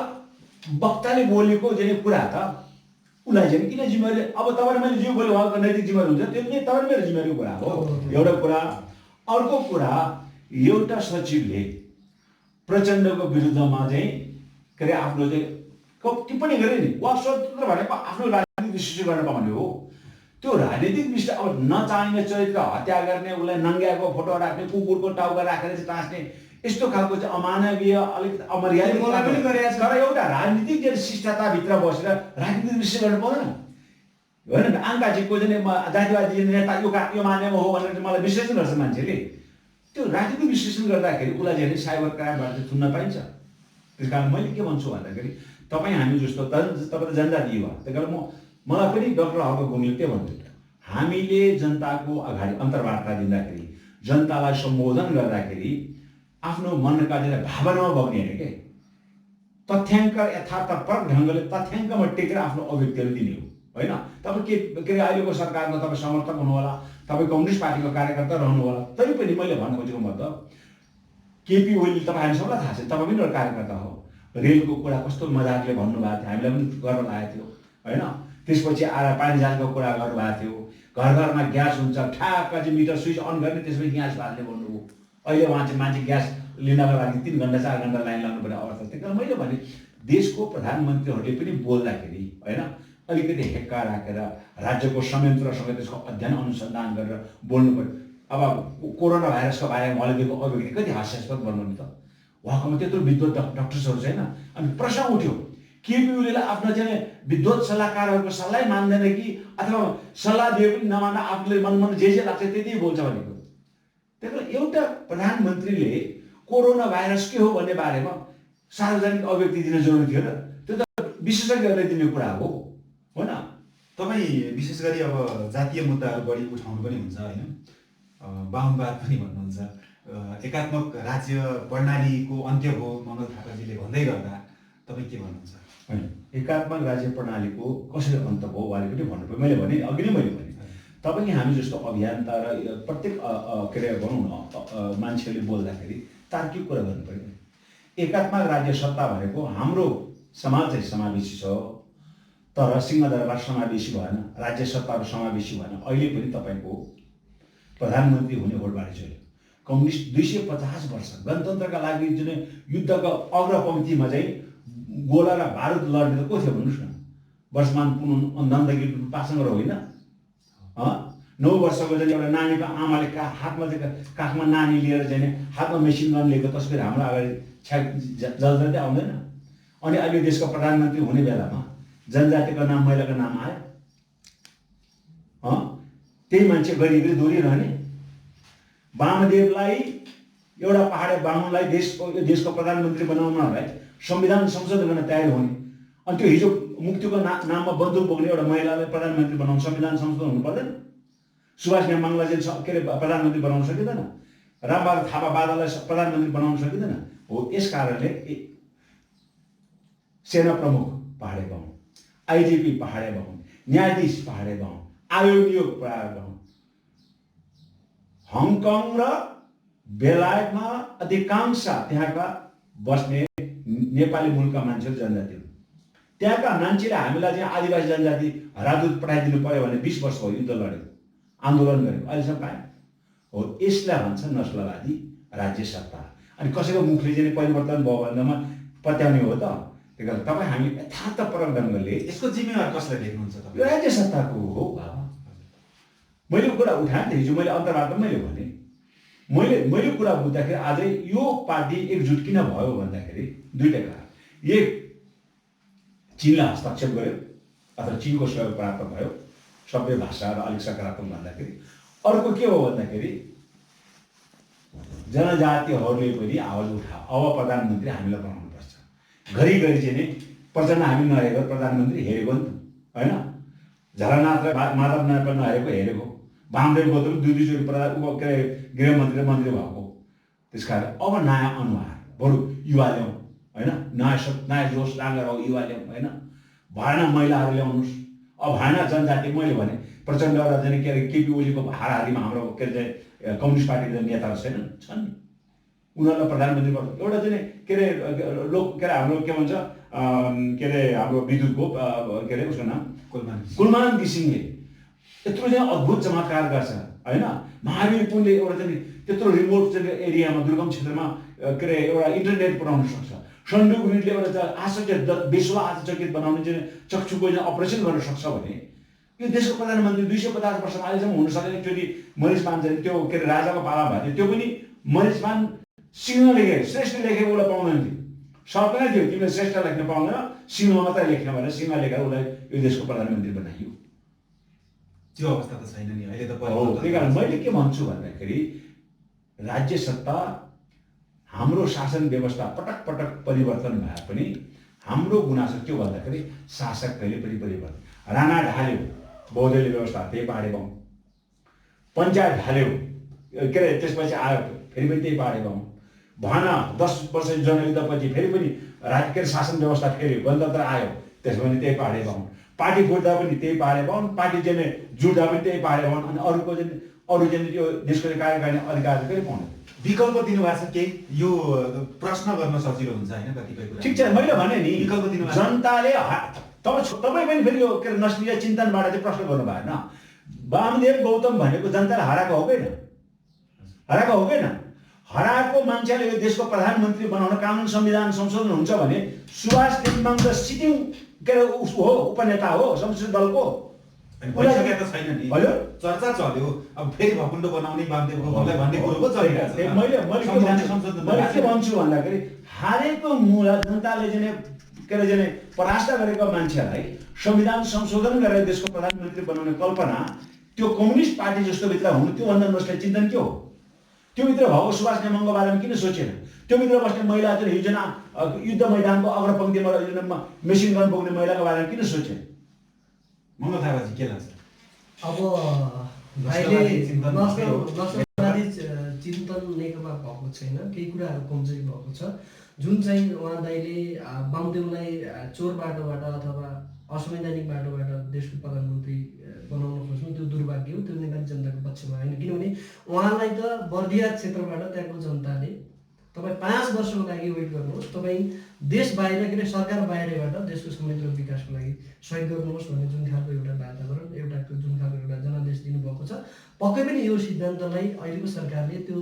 वक्ताले बोलेको चाहिँ कुरा त उसलाई चाहिँ किन जिम्मेवारी अब तपाईँले मैले जे बोलेँ उहाँको नैतिक जिम्मेवारी हुन्छ त्यो पनि तपाईँ मेरो जिम्मेवारीको कुरा हो एउटा कुरा। अर्को कुरा एउटा सचिवले प्रचण्डको विरुद्धमा चाहिँ के अरे आफ्नो चाहिँ टिप्पणी गरे नि वा स्वतन्त्र भनेको आफ्नो राजनीतिक विश्लेषण गर्न पाउने हो। त्यो राजनीतिक विश्लेषण अब नचाहिने चरित्र हत्या गर्ने, उसलाई नङ्ग्याएको फोटो राख्ने, कुकुरको टाउका राखेर चाहिँ टाँस्ने, यस्तो खालको चाहिँ अमानवीय अलिकति अमर्यादित पनि गरेको छ। तर एउटा राजनीतिक शिष्टताभित्र बसेर राजनीतिक विश्लेषण गर्न पाउँदैन होइन। आङ्काजीको चाहिँ जातिवादी नेता यो मान्यमा हो भनेर मलाई विश्लेषण गर्छ मान्छेले। त्यो राजनीतिक विश्लेषण गर्दाखेरि उसलाई चाहिँ साइबर क्राइमबाट चाहिँ चुन्न पाइन्छ। त्यस कारण मैले के भन्छु भन्दाखेरि तपाईँ हामी जस्तो तपाईँ त जनजाति युवा, त्यही कारण मलाई पनि डाक्टर हक गुरुङले के भन्छु, हामीले जनताको अगाडि अन्तर्वार्ता दिँदाखेरि, जनतालाई सम्बोधन गर्दाखेरि आफ्नो मनका चाहिँ भावनामा बग्ने होइन के, तथ्याङ्क यथार्थपरक ढङ्गले तथ्याङ्कमा टेकेर आफ्नो अभिव्यक्तिहरू दिने हो होइन। तपाईँ के अरे अहिलेको सरकारमा तपाईँ समर्थक हुनु होला, तपाईँ कम्युनिस्ट पार्टीको कार्यकर्ता रहनु होला, तै पनि मैले भन्न खोजेको मतलब केपी ओलीले तपाईँ हामी सबैलाई थाहा छ, तपाईँ पनि एउटा कार्यकर्ता हो। रेलको कुरा कस्तो मजाकले भन्नुभएको थियो, हामीलाई पनि गर्व लागेको थियो होइन। त्यसपछि आएर पानी जालको कुरा गर्नुभएको थियो, घर घरमा ग्यास हुन्छ, ठ्याक्क चाहिँ मिटर स्विच अन गर्ने, त्यसपछि ग्यास बाल्ने भन्नुभयो। अहिले उहाँ चाहिँ मान्छे ग्यास लिनको लागि 3 घन्टा 4 घन्टा लाइन लाग्नुपर्ने अवस्था। त्यही कारण मैले भने देशको प्रधानमन्त्रीहरूले पनि बोल्दाखेरि होइन अलिकति हेक्का राखेर राज्यको संयन्त्रसँग त्यसको अध्ययन अनुसन्धान गरेर बोल्नु पर्यो। अब कोरोना भाइरसको बारेमा उहाँले दिएको अभिव्यक्ति कति हास्यास्पद भन्नु नि त। उहाँकोमा त्यत्रो विद्वत डक्टर्सहरू छैन। अनि प्रश्न उठ्यो केपी ओलीले आफ्नो चाहिँ विद्वत सल्लाहकारहरूको सल्लाह मान्दैन कि अथवा सल्लाह दिए पनि नमान्दा आफूले मन जे लाग्छ त्यति बोल्छ भनेको। त्यही भएर एउटा प्रधानमन्त्रीले कोरोना भाइरस के हो भन्ने बारेमा सार्वजनिक अभिव्यक्ति दिन जरुरी थियो र त्यो त विशेषज्ञहरूले दिने कुरा हो होइन। तपाईँ विशेष गरी अब जातीय मुद्दाहरू बढी उठाउनु पनि हुन्छ होइन, बाहुनवाद पनि भन्नुहुन्छ, एकात्मक राज्य प्रणालीको अन्त्य हो मनोज थापाजीले भन्दै गर्दा तपाईँ के भन्नुहुन्छ? होइन, एकात्मक राज्य प्रणालीको कसरी अन्त भयो उहाँले पनि भन्नुभयो। मैले भने अघि नै मैले भने तपाईँले हामी जस्तो अभियन्ता र प्रत्येक के अरे भनौँ न मान्छेले बोल्दाखेरि तार्किक कुरा गर्नु पऱ्यो। एकात्मक राज्य सत्ता भनेको हाम्रो समाज चाहिँ समावेशी छ, तर सिंहदरबार समावेशी भएन, राज्य सत्ताहरू समावेशी भएन। अहिले पनि तपाईँको प्रधानमन्त्री हुने होडबाडी चल्यो। कम्युनिस्ट 250 वर्ष गणतन्त्रका लागि जुन युद्धको अग्रपङ्क्तिमा चाहिँ गोला र बारुद लड्ने त को थियो भन्नुहोस् न? वर्षमान नन्दगिरी पासँग होइन। 9 वर्षको चाहिँ एउटा नानीको आमाले हातमा चाहिँ काखमा नानी लिएर चाहिँ हातमा मेसिन गन लिएको तस्बिर हाम्रो अगाडि जल्दै आउँदैन। अनि अहिले देशको प्रधानमन्त्री हुने बेलामा जनजातिको नाम महिलाको नाम आयो। त्यही मान्छे गरिबले दोहोरिरहने। वामदेवलाई एउटा पहाडे बाहुनलाई देशको प्रधानमन्त्री बनाउनलाई संविधान संशोधन गर्न तयार हुने, अनि त्यो हिजो मुक्तिको नाममा बन्दुक बोक्ने एउटा महिलालाई प्रधानमन्त्री बनाउन संविधान संशोधन हुनु पर्दैन? सुभाष नेमाङलाई चाहिँ के अरे प्रधानमन्त्री बनाउन सकिँदैन? रामबहादुर थापा बादालाई प्रधानमन्त्री बनाउन सकिँदैन? हो, यस कारणले सेना प्रमुख पहाडे बाहुन, आइजिपी पहाडे बाहुन, न्यायाधीश पहाडे बाहुन, आयोग नियोग पहाडे बाहुन। हङकङ र बेलायतमा अधिकांश त्यहाँका बस्ने नेपाली मूलका मान्छेहरू जनजाति हुन्। त्यहाँका मान्छेले हामीलाई चाहिँ आदिवासी जनजाति राजदूत पठाइदिनु पर्यो भने 20 वर्ष भयो युद्ध लड्यो, आन्दोलन गर्यो, अहिलेसम्म पाएन। हो, यसलाई भन्छ नस्लवादी राज्य सत्ता। अनि कसैको मुखले चाहिँ परिवर्तन भयो भन्दामा पत्याउने हो त? त्यही कारण तपाईँ हामी यथार्थपरक ढङ्गले यसको जिम्मेवार कसलाई देख्नुहुन्छ तपाईँ? यो राज्य सत्ताको हो। मैले कुरा उठाएँ त हिजो, मैले अन्तर्वार्ता मैले भने मैले कुरा बुझ्दाखेरि आजै यो पार्टी एकजुट किन भयो भन्दाखेरि दुईटा कारण। एक, चीनले हस्तक्षेप गर्यो अथवा चीनको सहयोग प्राप्त भयो सभ्य भाषा र अलिक सकारात्मक भन्दाखेरि। अर्को के हो भन्दाखेरि जनजातिहरूले पनि आवाज उठायो, अब प्रधानमन्त्री हामीलाई बनाउनुपर्छ। घरिघरि चाहिँ नि प्रचण्ड हामी नहेरेको प्रधानमन्त्री हेरेको नि त होइन, झलनाथ र माधव नेपाल नहेरेको हेरेको, वामदेव गौतम 2-2 चोटि के अरे गृहमन्त्री र मन्त्री भएको। त्यस कारण अब नयाँ अनुहार बरु युवा ल्याउँ होइन, नयाँ जोस लागेर युवा ल्याउँ होइन, भएन महिलाहरू ल्याउनुहोस्। अब भएन जनजाति, मैले भने प्रचण्ड र चाहिँ के अरे केपी ओलीको हाराहारीमा हाम्रो के अरे कम्युनिस्ट पार्टीको नेताहरू छन् नि, उनीहरूलाई प्रधानमन्त्री एउटा चाहिँ के अरे लोक के अरे हाम्रो के भन्छ के अरे हाम्रो विद्युतको के अरे उसको नाम कुलमान घिसिङले यत्रो चाहिँ अद्भुत चमत्कार गर्छ होइन। महावीर पुनले एउटा चाहिँ त्यत्रो रिमोट चाहिँ एरियामा दुर्गम क्षेत्रमा के अरे एउटा इन्टरनेट पुऱ्याउन सक्छ। सन्दुक ऋणले एउटा आश्चर्य विश्वलाई आश्चर्यचकित बनाउने चाहिँ चक्षुको चाहिँ अपरेसन गर्न सक्छ भने यो देशको प्रधानमन्त्री 250 वर्षमा अहिलेसम्म हुन सकेन। एकचोटि मरिचमान चाहिँ त्यो के अरे राजाको पाला भएको थियो, त्यो पनि मरिचमान सिंह लेखे श्रेष्ठ लेखेको उसलाई पाउँदैन थियो, सर्त नै थियो तिमीले श्रेष्ठ लेख्न पाउँदैन, सिंह मात्रै लेख्न भनेर सिंह लेखेर उसलाई यो देशको प्रधानमन्त्री बनाइयो। त्यो अवस्था त छैन नि अहिले त। त्यही कारण मैले के भन्छु भन्दाखेरि राज्य सत्ता हाम्रो शासन व्यवस्था पटक पटक परिवर्तन भए पनि हाम्रो गुनासो के भन्दाखेरि शासक कहिले पनि परिवर्तन। राणा ढाल्यो बौद्धले व्यवस्था त्यही पाहाडे बाहुन, पञ्चायत ढाल्यो के अरे त्यसपछि आयो फेरि पनि त्यही पाहाडे बाहुन, भन 10 वर्ष जनयुद्धपछि फेरि पनि के शासन व्यवस्था फेरि गणतन्त्र आयो त्यसमा पनि त्यही पाहाडे बाहुन, पार्टी फुट्दा पनि त्यही पाहाडे बाहुन, पार्टी चाहिँ जुट्दा पनि त्यही पाहाडे बाहुन, अनि अरू चाहिँ यो देशको कार्यकारिणी अधिकार कहिले पाउँदैन। विकल्प दिनुभएको छ केही? यो प्रश्न गर्न सजिलो हुन्छ होइन कतिपय कुरा। ठिक छ, मैले भने नि विकल्प दिनुभएको छ। जनताले तपाईँ पनि फेरि यो के अरे नस्लीय चिन्तनबाट चाहिँ प्रश्न गर्नु भएन। वामदेव गौतम भनेको जनताले हराएको हो कि हराएको मान्छेले यो देशको प्रधानमन्त्री बनाउन कानुन संविधान संशोधन हुन्छ भने सुभाष नेतृत्वमा त सिटिङ के अरे हो उपनेता हो संसदीय दलको, भइसकेको त छैन नि। चर्चा चल्यो, अब फेरि भकुण्डो बनाउने वामदेवको भलाई भन्ने कुरो पो चलिरहेको छ। मैले के भन्छु भन्दाखेरि हारेको मूल जनताले चाहिँ के अरे चाहिँ परास्त गरेको मान्छेलाई संविधान संशोधन गरेर देशको प्रधानमन्त्री बनाउने कल्पना त्यो कम्युनिस्ट पार्टी जस्तो भित्र हुनु त्योभन्दा नस्ले चिन्तन के हो? त्यो भित्र भएको सुभाष नेमाङको बारेमा किन सोचेन? त्यो भित्र बस्ने महिला चाहिँ हिजो युद्ध मैदानको अग्रपङ्क्तिमा मेसिन गन बोक्ने महिलाको बारेमा किन सोचेन? मङ्गल थापाजी के लाग्छ? अब अहिले नस्लवादी चिन्तन नेकपा भएको छैन, केही कुराहरू कमजोरी भएको छ। जुन चाहिँ उहाँ दाइले वामदेवलाई चोर बाटोबाट अथवा असंवैधानिक बाटोबाट देशको प्रधानमन्त्री बनाउन खोज्नु त्यो दुर्भाग्य हो, त्यो नेपाली जनताको पक्षमा होइन। किनभने उहाँलाई त बर्दिया क्षेत्रबाट त्यहाँको जनताले तपाईँ 5 वर्षको लागि वेट गर्नुहोस्, तपाईँ देश बाहिर के अरे सरकार बाहिरबाट देशको समृद्ध विकासको लागि सहयोग गर्नुहोस् भन्ने जुन खालको एउटा वातावरण, जुन खालको एउटा जनादेश दिनुभएको छ, पक्कै पनि यो सिद्धान्तलाई अहिलेको सरकारले त्यो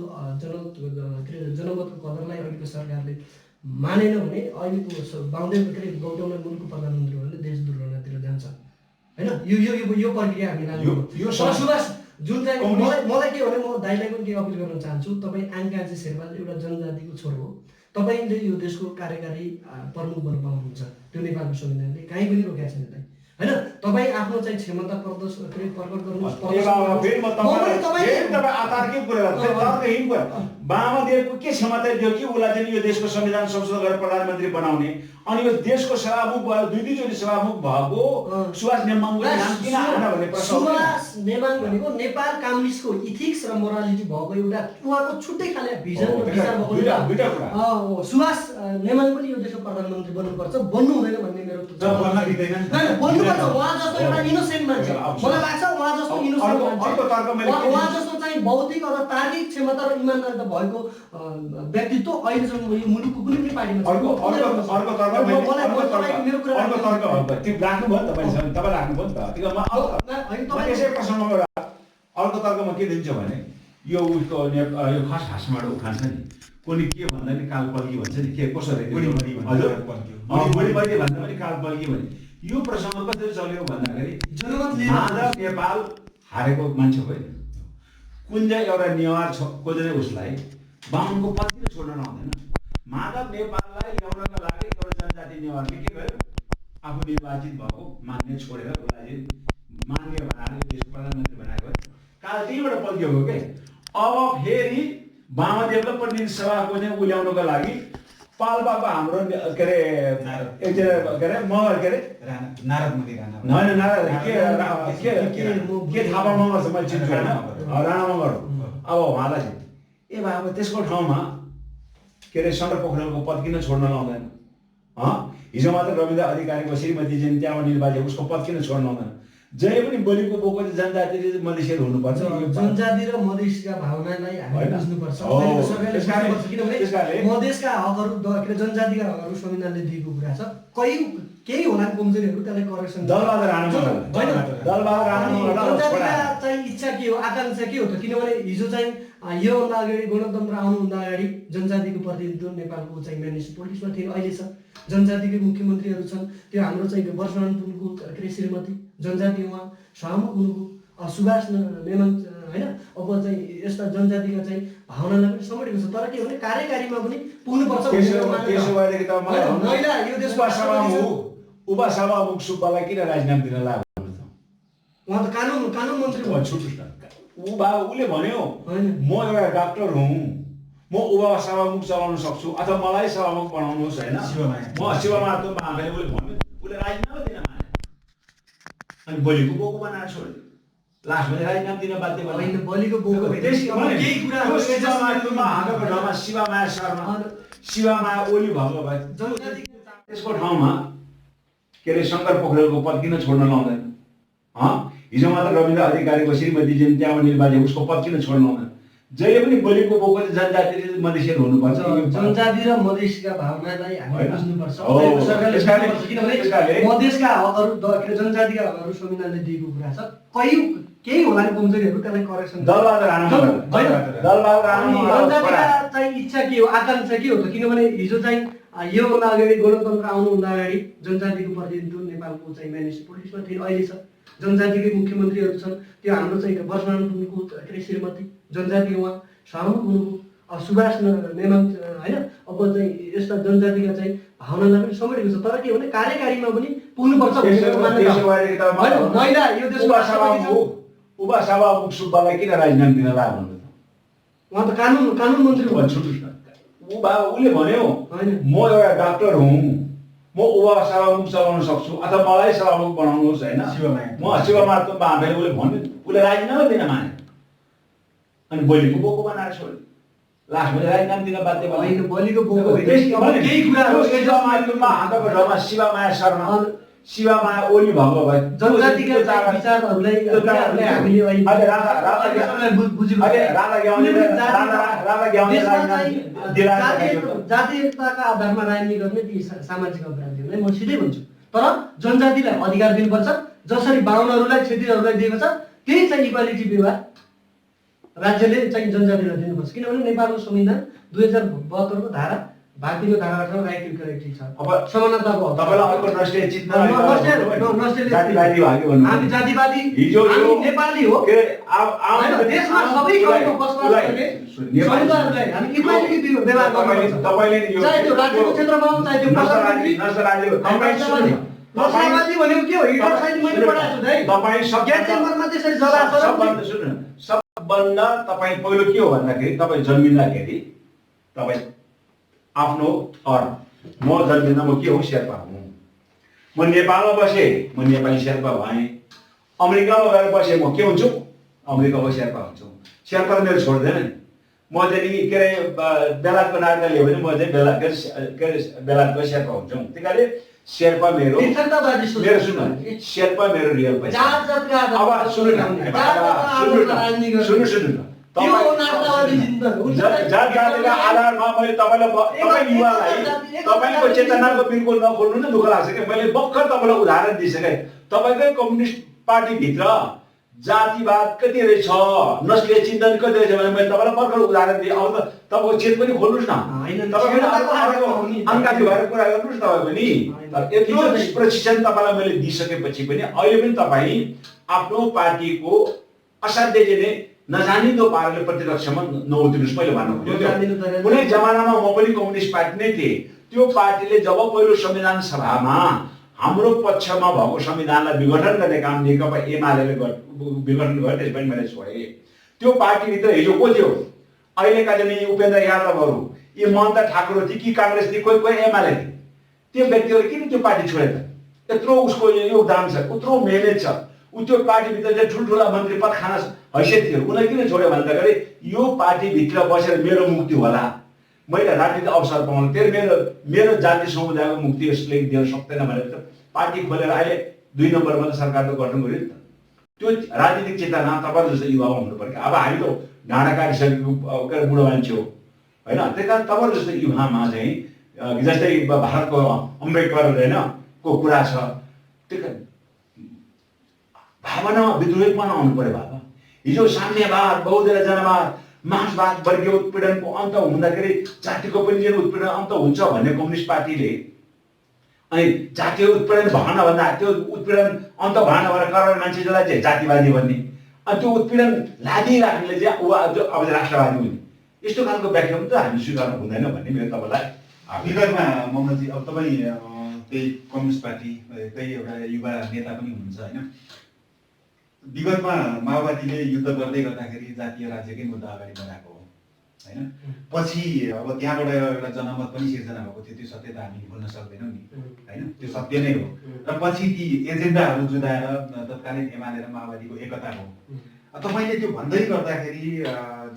जनमतको कदरलाई अहिलेको सरकारले मानेन भने अहिलेको वामदेव के अरे गौतमलाई मुलुकको प्रधानमन्त्री भने देश दुर्घटनातिर जान्छ होइन। यो प्रक्रिया हामी लाग्नु सुभाष जुन चाहिँ मलाई के भने म दाइलाई पनि के अपिल गर्न चाहन्छु, तपाईँ आङकाजी शेर्पा एउटा जनजातिको छोरो हो, तपाईँले यो देशको कार्यकारी प्रमुख बन्न पाउनुहुन्छ। त्यो नेपालको संविधानले कहीँ पनि रोकेको छैन होइन। तपाईँ आफ्नो चाहिँ क्षमता प्रकट गर्नुहोस्। वामदेवको के क्षमता थियो कि उसलाई चाहिँ यो देशको संविधान संशोधन गरेर प्रधानमन्त्री बनाउने, अनि यो देशको सभामुख भयो, 2-2 चोटि सभामुख भएको सुभाष नेमाङको नाम किन आएन भन्ने प्रश्न। सुभाष नेमाङ भनेको नेपाल कम्युनिस्टको इथिक्स र मोरालिटी भएको एउटा उहाँको छुट्टै खाले भिजन र विचार भएको सुभाष नेमाङ पनि यो देशको प्रधानमन्त्री बन्नुपर्छ, बन्नु हुँदैन भन्ने मेरो बन्नुपर्छ। उहाँ जस्तो एउटा इनोसेन्ट मान्छे मलाई लाग्छ, उहाँ जस्तो इनोसेन्ट मान्छे, उहाँ जस्तो चाहिँ बौद्धिक अथवा तार्किक क्षमता र इमानदारिता भएको व्यक्तित्व अहिलेसम्म यो मुलुकको कुनै पनि पार्टीमा अर्को तर्कमा के दिन्छ भने यो उसको यो खास हाँसबाट उखान्छ नि, कोही के भन्दा नि काल पल्की भन्छ नि, के कसरी हजुर बुढी भन्दा पनि काल पल्की भने यो प्रसङ्ग कसरी चल्यो भन्दाखेरि माधव नेपाल हारेको मान्छे होइन, कुन चाहिँ एउटा नेवार खोज्ने उसलाई बाहुनको पद किन छोड्न नहुँदैन? माधव नेपाललाई ल्याउनका लागि एउटा जनजाति नेवारले के गर्यो? आफू निर्वाचित भएको मान्ने छोडेर उसलाई मान्य बनाएर देशको प्रधानमन्त्री बनाएको काल त्यहीबाट पल्किएको के। अब फेरि वामदेवलाई प्रतिनिधि सभाको चाहिँ उ ल्याउनको लागि पाल्पाको हाम्रो के अरे मगर के अरे नारद मुनि राणा के थापा मगर छ मैले चिन्छु होइन, राणा मगर। अब उहाँलाई चाहिँ ए भाइ अब त्यसको ठाउँमा के अरे शङ्कर पोखरेलको पद किन छोड्न लाउँदैन? हिजो मात्र रविन्द्र अधिकारीको श्रीमती चाहिँ त्यहाँबाट निर्वाचित उसको पद किन छोड्न लाउँदैन? जहिले पनि बोलीको बोको चाहिँ जनजातिले मधेसियर हुनुपर्छ। जनजाति र मधेसका भावनालाई हामी बुझ्नुपर्छ। किनभने मधेसका हकहरू जनजातिका हकहरू संविधानले दिएको कुरा छ, केही होला कमजोरीहरू त्यसलाई करेक्सन दलबहादुर राणालाई जनजातिका चाहिँ इच्छा के हो, आकांक्षा के हो त? किनभने हिजो चाहिँ योभन्दा अगाडि गणतन्त्र आउनुभन्दा अगाडि जनजातिको प्रतिनिधित्व नेपालको चाहिँ म्युनिसिपल पोलिटिक्समा थियो। अहिले छ जनजातिकै मुख्यमन्त्रीहरू छन्। त्यो हाम्रो चाहिँ वर्षमान पुनको के अरे श्रीमती जनजाति उहाँ सहमत हुनुको सुभाष नेमान होइन। अब चाहिँ यस्ता जनजातिका चाहिँ भावनालाई पनि समेटेको छ। तर के भने कार्यकारीमा पनि पुग्नुपर्छ। त्यसो भएदेखि त महिला यो देशको उपसभामुख सुब्बालाई किन राजीनामा दिन लाग्यो? उहाँ त कानुन मन्त्री हो। उसले भन्यो म एउटा डाक्टर हुँ, म उपसभामुख चलाउन सक्छु अथवा मलाई सभामुख बनाउनुहोस् होइन। म शिवमाहातो महाले उसले भन्यो, उसले राजीनामा दिन माने अनि बलिको बोको बनाएर छोड्यो। लास्टमा राजीनामा दिन बाध्य भयो। बलिको बोको केही कुरा शिवमाया शर्मा शिवमाया ओली भएको भए त्यसको ठाउँमा के अरे शङ्कर पोखरेलको पद किन छोड्न लाउँदैन? हिजो मात्र रविन्द्र अधिकारीको श्रीमती जयन्ती बाजे उसको पद किन छोड्न लाउँदैन? जहिले पनि बलिको बोको जनजाति मधेसियन हुनुपर्छ। जनजाति र मधेसका भावनालाई हामी बुझ्नुपर्छ। किनभने मधेसका हकहरू जनजातिका हकहरू संविधानले दिएको कुरा छ। केही होला नि कमजोरीहरू, त्यसलाई करेक्सन। जनजातिका चाहिँ इच्छा के हो, आकांक्षा के हो त? किनभने हिजो चाहिँ योभन्दा अगाडि गणतन्त्र आउनुभन्दा अगाडि जनजातिको प्रतिनिधित्व नेपालको चाहिँ म्युनिसिपल पोलिटिक्समा थियो। अहिले छ जनजातिकै मुख्यमन्त्रीहरू छन्। त्यो हाम्रो चाहिँ वर्षमान पुनको के अरे श्रीमती जनजाति उहाँ सहमत हुनुको सुभाष नेमान होइन। अब चाहिँ यस्ता जनजातिका चाहिँ भावनालाई पनि समेटेको छ। तर के भने कार्यकारीमा पनि पुग्नुपर्छ। महिला यो देशको उपसभामुख सुब्बालाई किन राजीनामा दिन लाग्यो? उहाँ त कानुन मन्त्री हो। उसले भन्यो म एउटा डाक्टर हुँ, म उपसभामुख चलाउन सक्छु अथवा मलाई सभामुख बनाउनुहोस् होइन। म शिवमाहातो महाले उसले भन्यो, उसले राजीनामा दिन माने अनि बलिको बोको बनाएर छोड्यो। लास्टमा राजीनामा दिन बाध्य भयो। बलिको बोको केही कुरा शिवमाया शर्मा शिवमाया ओली भएको भए जनजातिका विचारहरूलाई जातीयताका आधारमा राजनीति गर्ने ती सामाजिक अपराधीहरूलाई म सिधै भन्छु। तर जनजातिलाई अधिकार दिनुपर्छ। जसरी बाहुनहरूलाई क्षेत्रीहरूलाई दिएको छ त्यही चाहिँ इक्वालिटी व्यवहार राज्यले चाहिँ जनजातिलाई दिनुपर्छ। किनभने नेपालको संविधान 2072 को धारा भाग 3 को धारा 8 मा राइट टु इक्वालिटी छ। अब समानताको हक। तपाईलाई अर्को राष्ट्रिय चिन्ता जातिवादी भाग्यो भन्नु। हामी जातिवादी, हामी नेपाली हो। देशमा सबै ठाउँको बसोबास गर्ने समुदायहरूलाई हामी इक्वालिटी व्यवहार गर्नुपर्छ। तपाईले यो चाहे त्यो राज्यको क्षेत्रमा होस् चाहे त्यो प्रशासनिक नसरावादी भनेको के हो? हिटर साइड मैले पढाएको छु है। तपाई सब ग्यास चेम्बरमा त्यसरी जलाएको सबभन्दा तपाई पहिलो के हो भन्दाखेरि तपाई जन्मिँदाखेरि तपाई आफ्नो म जन्मिँदा म के हो? शेर्पा हुँ। म नेपालमा बसे म नेपाली शेर्पा भएँ। अमेरिकामा गएर बसे म के हुन्छु? अमेरिकाको शेर्पा हुन्छु। शेर्पा मेरो छोड्दैन नि। म चाहिँ के अरे बेलायतको नागरिकता लियो भने म चाहिँ बेलायतको शेर्पा हुन्छु। त्यही कारणले शेर्पा मेरो सुन्नु शेर्पा मेरो रियल पैसा। अब सुन्नु जातिका आधारमा मैले तपाईलाई तपाईँको चेतनाको बिल्कुल नखोल्नु न दुःख लाग्छ कि मैले भर्खर तपाईँलाई उदाहरण दिइसकेँ। तपाईँकै कम्युनिस्ट पार्टीभित्र जातिवाद कति रहेछ, नस्लीय चिन्तन कति रहेछ भने मैले तपाईँलाई भर्खर उदाहरण दिएँ। अब त तपाईँको चेत पनि खोल्नुहोस् न। तपाईँ अङ्काती भएर कुरा गर्नुहोस् तपाईँ पनि। यत्रो प्रशिक्षण तपाईँलाई मैले दिइसकेपछि पनि अहिले पनि तपाईँ आफ्नो पार्टीको असाध्य चाहिँ नजानिदो पाराले प्रतिरक्षामा नउत्रिनुहोस्। मैले भन्नु खोजेको कुनै जमानामा म पनि कम्युनिस्ट पार्टी नै थिएँ। त्यो पार्टीले जब पहिलो संविधान सभामा हाम्रो पक्षमा भएको संविधानलाई विघटन गर्ने काम नेकपा एमाले विघटन गर्यो, त्यसपछि मैले छोडेँ। त्यो पार्टीभित्र हिजो को थियो? अहिलेका चाहिँ उपेन्द्र यादवहरू, यी महन्त ठाकुर थिए कि काङ्ग्रेस थिए, कोही कोही एमाले थिए। त्यो व्यक्तिहरू किन त्यो पार्टी छोडे त? यत्रो उसको योगदान छ, उत्रो मेहनत छ। ऊ त्यो पार्टीभित्र चाहिँ ठुल्ठुला मन्त्री पद खान हैसियत थियो। उसलाई किन छोड्यो भन्दाखेरि यो पार्टीभित्र बसेर मेरो मुक्ति होला, मैले राजनीतिक अवसर पाउनु, त्यो मेरो जाति समुदायको मुक्ति यसले दिन सक्दैन भनेर पार्टी खोलेर अहिले 2 नम्बरमा त सरकार त गर्नु पर्यो नि त। त्यो राजनीतिक चेतना तपाईँ जस्तो युवामा हुनु पर्यो। अब हामी त ढाँडा काटिसकेको बुढो मान्छे हो होइन। त्यही कारण तपाईँ जस्तो युवामा चाहिँ जस्तै भारतको अम्बेडकर होइन को कुरा छ। त्यो भावनामा विद्रोहीपना आउनु पर्यो बाबा। हिजो साम्यवाद, बहुदलीय जनवाद, मार्क्सवाद, वर्गीय उत्पीडनको अन्त हुँदाखेरि जातिको पनि जुन उत्पीडन अन्त हुन्छ भन्ने कम्युनिस्ट पार्टीले, अनि जातीय उत्पीडन भएन भन्दा त्यो उत्पीडन अन्त भएन भनेर कराउने मान्छे जसलाई चाहिँ जातिवादी भन्ने, अनि त्यो उत्पीडन लादिराख्नेले चाहिँ ऊ अब चाहिँ राष्ट्रवादी हुने, यस्तो खालको व्याख्या पनि त हामी स्वीकार्नु हुँदैन भन्ने मेरो तपाईँलाई। विगतमा मोहम्मदजी, अब तपाईँ त्यही कम्युनिस्ट पार्टीकै एउटा युवा नेता पनि हुनुहुन्छ होइन, विगतमा माओवादीले युद्ध गर्दै गर्दाखेरि जातीय राज्यकै मुद्दा अगाडि बढाएको हो होइन, पछि अब त्यहाँबाट एउटा जनमत पनि सिर्जना भएको थियो, त्यो सत्य त हामी भुल्न सक्दैनौँ नि होइन, त्यो सत्य नै हो। र पछि ती एजेन्डाहरू जुदाएर तत्कालीन एमाले र माओवादीको एकता हो। तपाईँले त्यो भन्दै गर्दाखेरि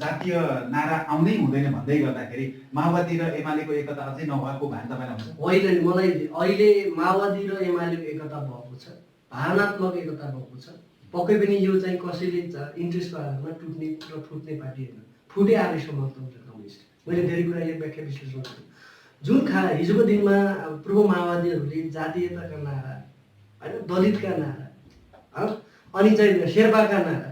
जातीय नारा आउँदै हुँदैन भन्दै गर्दाखेरि माओवादी र एमालेको एकता अझै नभएको भान तपाईँलाई हुन्छ? होइन, मलाई अहिले माओवादी र एमालेको एकता भएको छ, भावनात्मक एकता भएको छ। पक्कै पनि यो चाहिँ कसैले इन्ट्रेस्टको आधारमा टुट्ने र फुट्ने पार्टी होइन, फुटे आवेशको महत्त्व हुन्छ कम्युनिस्ट। मैले धेरै कुरा यो व्याख्या विश्लेषण गरेँ। जुन हिजोको दिनमा पूर्व माओवादीहरूले जातीयताका नारा होइन, दलितका नारा अनि चाहिँ शेर्पाका नारा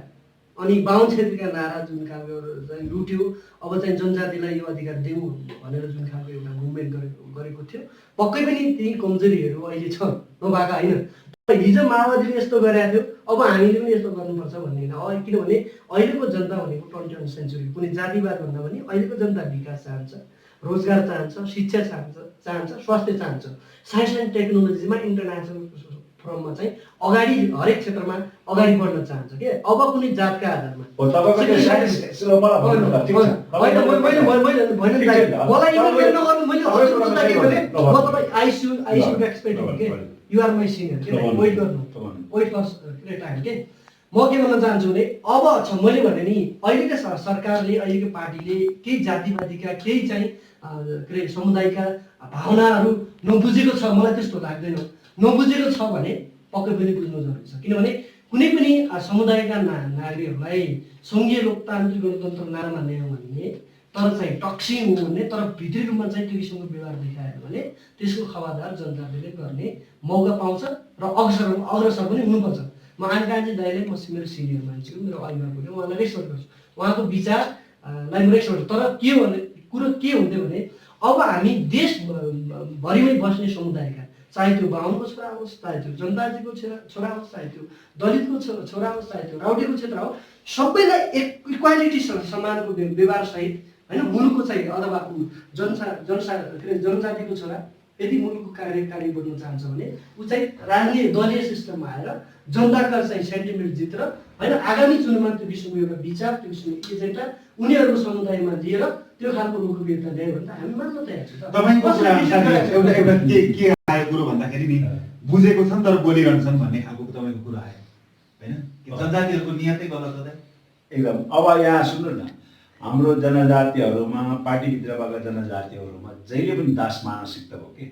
अनि बाहुन क्षेत्रीका नारा जुन खालको चाहिँ लुट्यो, अब चाहिँ जनजातिलाई यो अधिकार दिउँ भनेर जुन खालको एउटा मुभमेन्ट गरेको थियो, पक्कै पनि ती कमजोरीहरू अहिले छन्, नभएका होइन। हिजो माओवादीले यस्तो गरेको थियो, अब हामीले पनि यस्तो गर्नुपर्छ भन्ने होइन। किनभने अहिलेको जनता भनेको 21st सेन्चुरी, कुनै जातिवाद भन्दा पनि अहिलेको जनता विकास चाहन्छ, रोजगार चाहन्छ, शिक्षा चाहन्छ, स्वास्थ्य चाहन्छ, साइन्स एन्ड टेक्नोलोजीमा इन्टरनेसनल फर्ममा चाहिँ अगाडि हरेक क्षेत्रमा अगाडि बढ्न चाहन्छ के। अब कुनै जातका आधारमा यु आर माई सिनियर के, वेट गर्नु, वेट फर टाइम के। म के भन्न चाहन्छु भने अब छ मैले भने नि अहिलेको सरकारले, अहिलेको पार्टीले केही जातिवादीका केही चाहिँ के अरे समुदायका भावनाहरू नबुझेको छ, मलाई त्यस्तो लाग्दैन। नबुझेको छ भने पक्कै पनि बुझ्नु जरुरी छ। किनभने कुनै पनि समुदायका नागरिकहरूलाई सङ्घीय लोकतान्त्रिक गणतन्त्र नारा मान्ने हो भने, तर चाहिँ टक्सिङ हो भने, तर भित्री रूपमा चाहिँ त्यो किसिमको व्यवहार देखायो भने त्यसको खबरदार जनताले गर्ने मौका पाउँछ र अग्रसर पनि हुनुपर्छ। म आनकाजी दाइले, म मेरो सिनियर मान्छे हो, मेरो अभिभावकले उहाँलाई रेस्पेक्ट गर्छु, उहाँको विचारलाई म रेस्पेक्ट गर्छु। तर के भने कुरो के हुन्थ्यो भने अब हामी देशभरिमै बस्ने समुदायका, चाहे त्यो बाहुनको छोरा होस्, चाहे त्यो जनजातिको छोरा होस्, चाहे त्यो दलितको छोरा होस्, चाहे त्यो राउटेको क्षेत्र हो, सबैलाई इक्वालिटी समानको व्यवहार सहित होइन, मुलुकको चाहिँ अथवा जनजातिको छोरा यदि मुलुकको कार्यकारी बढ्न चाहन्छ भने ऊ चाहिँ राजनीतिक दलीय सिस्टममा आएर जनताका चाहिँ सेन्टिमेन्ट जितेर होइन, आगामी चुनावमा त्यो किसिमको एउटा विचार, त्यो किसिमको एजेन्डा उनीहरूको समुदायमा दिएर त्यो खालको लोकप्रियता ल्यायो भने त हामी मान्न तयार छौँ। तपाईँको एउटा के आयो कुरो भन्दाखेरि नि, बुझेको छन् तर बोलिरहन्छन् भन्ने खालको तपाईँको कुरो आयो होइन, जनजातिहरूको नियतै गलत हो त एकदम। अब यहाँ सुन्नु न, हाम्रो जनजातिहरूमा, पार्टीभित्रबाट जनजातिहरूमा जहिले पनि दास मानसिकता हो कि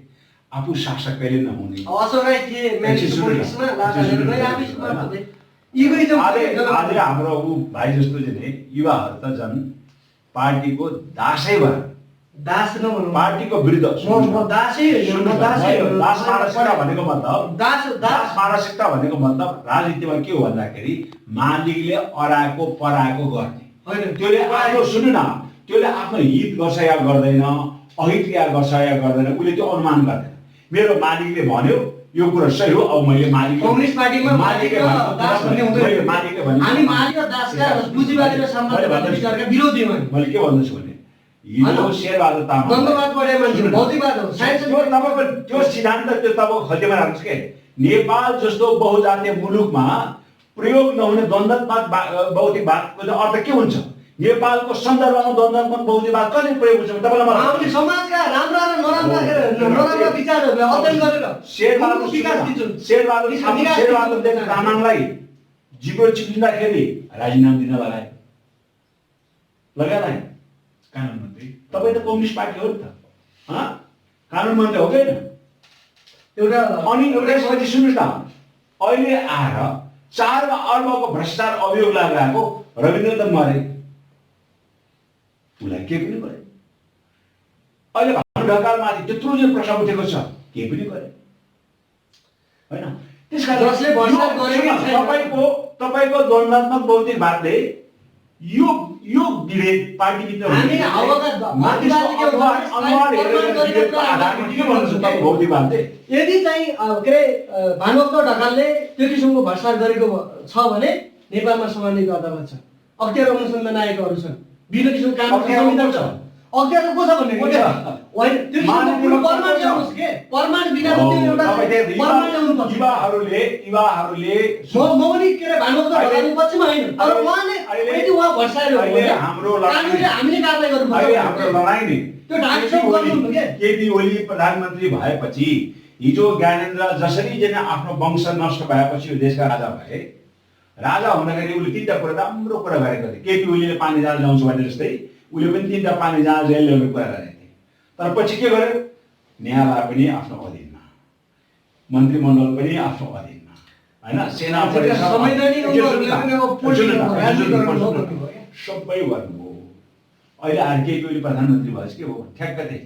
आफू शासक कहिले नहुने। आज हाम्रो ऊ भाइ जस्तो चाहिँ युवाहरू त झन् पार्टीको दासै भयो, दास नभनौँ, पार्टीको विरुद्ध दास मानसिकता भनेको मतलब, दास मानसिकता भनेको मतलब राजनीतिमा के हो भन्दाखेरि मालिकले अराएको पराएको गर्ने होइन, त्यसले आफ्नो सुन्नु न, त्यसले आफ्नो हित गर्छ या गर्दैन, अहित या गर्छ या गर्दैन, उसले त्यो अनुमान गर्दैन। मेरो मालिकले भन्यो यो कुरा सही हो, अब मैले मालिक कम्युनिस्ट पार्टीमा मालिक र दास भन्ने हुँदैन, मालिकले भन्यो हामी मालिक र दासका पुँजीवादी र साम्राज्यवादी विचारका विरोधी हो। मैले के भन्दैछु भने हिजो शेरबहादुर तामाङ द्वन्द्ववाद पढे मान्छे भौतिकवाद हो, साइन्स तपाईँको त्यो सिद्धान्त त्यो तपाईँको खल्तीमा राख्नुहोस् के। नेपाल जस्तो बहुजातीय मुलुकमा प्रयोग नहुने द्वन्द्ववाद भौतिकवादको अर्थ के हुन्छ? नेपालको सन्दर्भमा द्वन्द्ववाद भौतिकवाद कसरी प्रयोग हुन्छ तपाईँलाई मलाई हामीले समाजका राम्रा र नराम्रा विचारहरूलाई अध्ययन गरेर शेरबहादुर तामाङलाई जिब्रो चिप्लिँदाखेरि राजीनामा दिन लगाए कानुन मन्त्री। तपाईँ त कम्युनिस्ट पार्टी हो नि त, कानुन मन्त्री हो कि होइन? एउटा अनि एउटा सुन्नुहोस् न, अहिले आएर 4 अर्बको भ्रष्टाचार अभियोग लगाएको रविन्द्र त मरे, उसलाई केही पनि गरे। अहिले भानु ढकालमाथि त्यत्रो जो प्रश्न उठेको छ, केही पनि गरे होइन। जसले भ्रष्टाचार गरेको छैन। तपाईको द्वन्द्वात्मक बहुमतवादले यो विभेद पार्टीभित्र हामी हावाका भौतिकवादले यदि चाहिँ के अरे भानुभक्त ढकालले त्यो किसिमको भ्रष्टाचार गरेको छ भने नेपालमा सम्मानित अदालत छ, अख्तियार अनुसन्धान आयोगहरू छन्, विभिन्न किसिमको कानुन संविधान छ। अख्तियार को छ भन्ने होइन, त्यो किसिमको प्रमाण ल्याउनुहोस् के, प्रमाण बिना त त्यो एउटा प्रमाण ल्याउनुपर्छ। युवाहरूले म पनि के अरे भानुभक्त ढकालको पक्षमा होइन, तर उहाँले यदि उहाँ भ्रष्टाचार हो भने कानुनले हामीले कारबाही गर्नुपर्छ। हाम्रो लडाइँ नि त्यो ढाकछोप गर्नु के केपी ओली प्रधानमन्त्री भएपछि हिजो ज्ञानेन्द्र जसरी चाहिँ आफ्नो वंश नष्ट भएपछि यो देशका राजा भए, राजा हुँदाखेरि उसले तीनटा कुरा राम्रो कुरा गरेको थिए। केपी ओलीले पानी जहाज ल्याउँछु भने जस्तै उसले पनि तीनटा पानी जहाज ल्याउने कुरा गरेको थिए। तर पछि के गर्यो, न्यायालय पनि आफ्नो अधीनमा, मन्त्रीमण्डल पनि आफ्नो अधीनमा, होइन, सेना सबै गर्नुभयो। अहिले आएर केपी ओली प्रधानमन्त्री भएपछि के हो, ठ्याक्क त्यही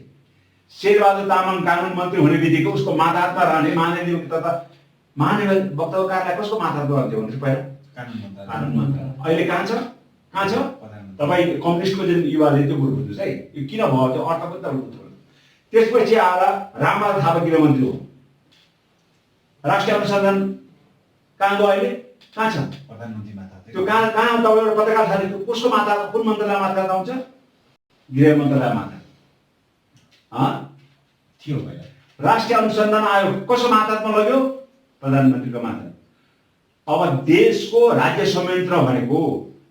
शेरबहादुर तामाङ कानुन मन्त्री हुने बित्तिकै उसको माताहतमा रहने महादेव तथा महादेव वक्तकारलाई कसको माताहतमा रहन्थ्यो भनेपछि पहिला कानुन मन्त्री। अहिले कहाँ छ तपाईँ कम्युनिस्टको जुन युवाले त्यो कुरो बुझ्नुहोस् है, यो किन भयो त्यो अर्थ पनि त बुझ्नु। त्यसपछि आएर रामबहादुर थापा गृहमन्त्री हो, राष्ट्रिय अनुसन्धान कहाँ गयो अहिले, कहाँ छ प्रधानमन्त्री माता, त्यो कहाँ तपाईँ एउटा पत्रकार छ कसको माता, कुन मन्त्रालय माता आउँछ, गृह मन्त्रालय माता थियो पहिला। राष्ट्रिय अनुसन्धान आयोग कसो मातामा लग्यो, प्रधानमन्त्रीको माता। अब देशको राज्य संयन्त्र भनेको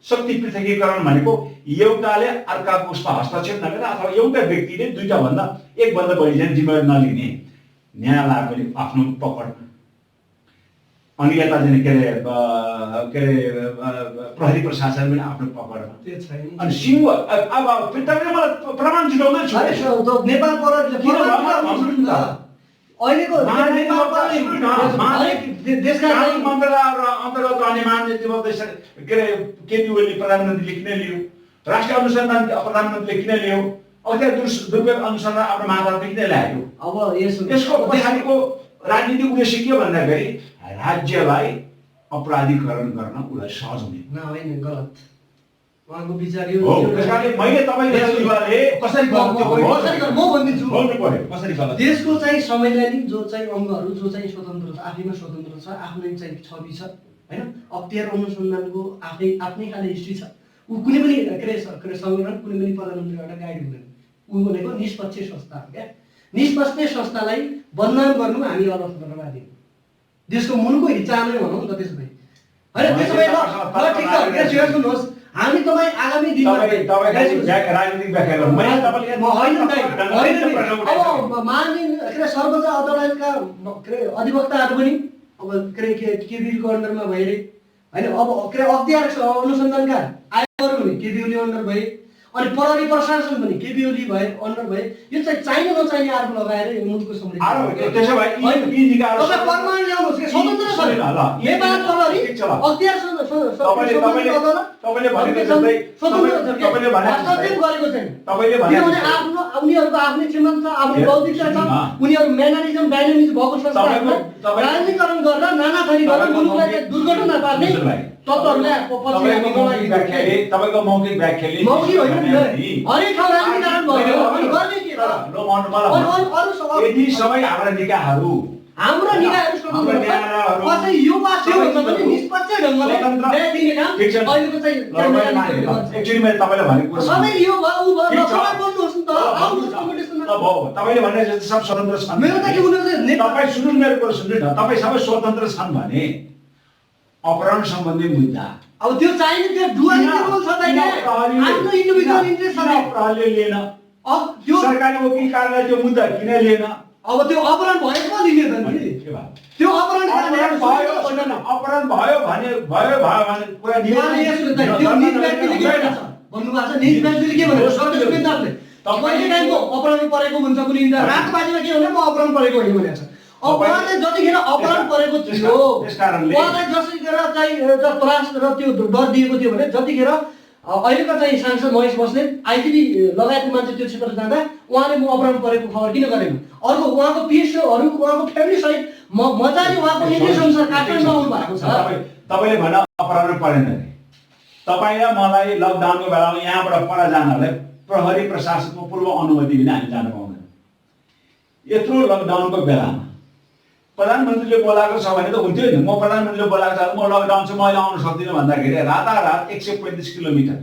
शक्ति पृथकीकरण भनेको एउटाले अर्काको उसमा हस्तक्षेप नगरेर अथवा एउटा व्यक्तिले दुईटा एक भन्दा बढी चाहिँ जिम्मेवारी नलिने, न्यायालय पनि आफ्नो पकडमा, अनि यता चाहिँ के अरे प्रहरी प्रशासन पनि आफ्नो पकडमा। अनि सिंह अब तपाईँले मलाई प्रमाण जुटाउँदै छु नेपाल अहिलेको देशका मन्त्रालय अन्तर्गत रहने महानिर्देशक के अरे केपी ओली प्रधानमन्त्रीले किन लियो, राष्ट्रिय अनुसन्धान प्रधानमन्त्रीले किन लियो, अख्तियार दुरुपयोग अनुसन्धान आफ्नो माताले किन ल्यायो। अब यसको पछाडिको राजनीतिक उद्देश्य के भन्दाखेरि राज्यलाई अपराधीकरण गर्न उसलाई सहज हुने होइन, गलत उहाँको विचार हो। त्यसकारणले मैले तपाईँले कसरी म भनिदिन्छु कसरी गलत, देशको चाहिँ संवैधानिक जो चाहिँ अङ्गहरू जो चाहिँ स्वतन्त्र छ, आफैमा स्वतन्त्र छ, आफ्नै चाहिँ छवि छ, होइन, अख्तियार अनुसन्धानको आफ्नै खाले हिस्ट्री छ। ऊ कुनै पनि के अरे संगठन कुनै पनि प्रधानमन्त्रीबाट गाइड हुँदैन। ऊ भनेको निष्पक्ष संस्था हो क्या। निष्पक्ष संस्थालाई बदनाम गर्नु हामी अलगवादी हो, देशको मुलको हिस्सा नै भनौँ न त। त्यसो भए होइन, त्यसो भए ल ठिक छ, सुन्नुहोस्, हामी तपाईँ आगामी दिनमा राजनीतिक व्याख्या गर्नु अब माननीय सर्वोच्च अदालतका के अरे अधिवक्ताहरू पनि अब के अरे केपीको अन्डरमा भए होइन, अब के अरे अख्तियार अनुसन्धानका आयोगहरू पनि केपी ओली अन्डर भए, अनि प्रहरी प्रशासन पनि केपी ओली भए अन्डर भए। यो चाहिँ चाहिने नचाहिने आरोप लगाएर यो मुलुकको समृद्धि प्रमाण ल्याउनुहोस् कि स्वतन्त्र छ नेपाल प्रहरी अख्तियार उनीहरूको आफ्नै क्षमता छ, आफ्नै बौद्धिकता छ, उनीहरू म्यानरिजम डाइनामिक्स भएको संस्थाहरूमा राजनीतिकरण गरेर नाना थरी गरेर मुलुकलाई दुर्घटना पार्ने तत्त्वहरूलाई तपाईँको मौखिक व्याख्याले मौखिक होइन, हरेक ठाउँ राजनीतिकरण भयो अनि गर्ने के त? यदि सबै हाम्रा निकायहरू हाम्रो निकायहरू स्वतन्त्र छ, कसै यो वा त्यो भन्दा पनि निष्पक्ष ढङ्गले न्याय दिने काम अहिलेको चाहिँ एक्चुअली मैले तपाईँलाई भनेको सबै यो भयो उ भयो सबै बोल्नुहोस् नि त, आउनुहोस् कम्पिटिसनमा। तपाईँले भने जस्तो सब स्वतन्त्र छन्, मेरो त के उनीहरू तपाईँ सुन्नु, मेरो कुरा सुन्नु न, तपाईँ सबै स्वतन्त्र छन् भने अपहरण सम्बन्धी मुद्दा अब त्यो चाहिने त्यो डुअलिटी रोल छ त नि, आफ्नो इन्डिभिजुअल इन्ट्रेस्ट छ नि। प्रहरीले लिएन, अब त्यो सरकारी वकिल कार्यालय त्यो मुद्दा किन लिएन? अब त्यो अपहरण भएको लिने त नि, त्यो अपहरण अपहरण भयो भने कुरा त्यो निज व्यक्तिले के भन्छ भन्नुभएको छ, निज व्यक्तिले के भन्छ सुवेदारले कहिले टाइमको अपहरण परेको हुन्छ, कुनै रातबाजीमा के भने म अपहरण परेको होइन भनेको छ। अब उहाँले जतिखेर अपहरण परेको थियो उहाँलाई जतिखेर चाहिँ त्रास र त्यो डर दिएको थियो भने जतिखेर अहिलेको चाहिँ सांसद महेश बस्नेत आइटिभी लगायतको मान्छे त्यो क्षेत्र जाँदा उहाँले म अपहरण परेको खबर किन गरेन, अर्को उहाँको पिएसओहरू उहाँको फ्यामिली सहित मजाले उहाँको निर्देश अनुसार काठमाडौँ आउनु भएको छ। तपाईँले भन्न अपराध परेन अरे तपाईँ र मलाई लकडाउनको बेलामा यहाँबाट पर जानलाई प्रहरी प्रशासनको पूर्व अनुमति बिना हामी जान पाउँदैन। यत्रो लकडाउनको बेलामा प्रधानमन्त्रीले बोलाएको छ भने त हुन्थ्यो नि। म प्रधानमन्त्रीले बोलाएको छ म लकडाउन छु मैले आउन सक्दिनँ भन्दाखेरि रातारात 135 किलोमिटर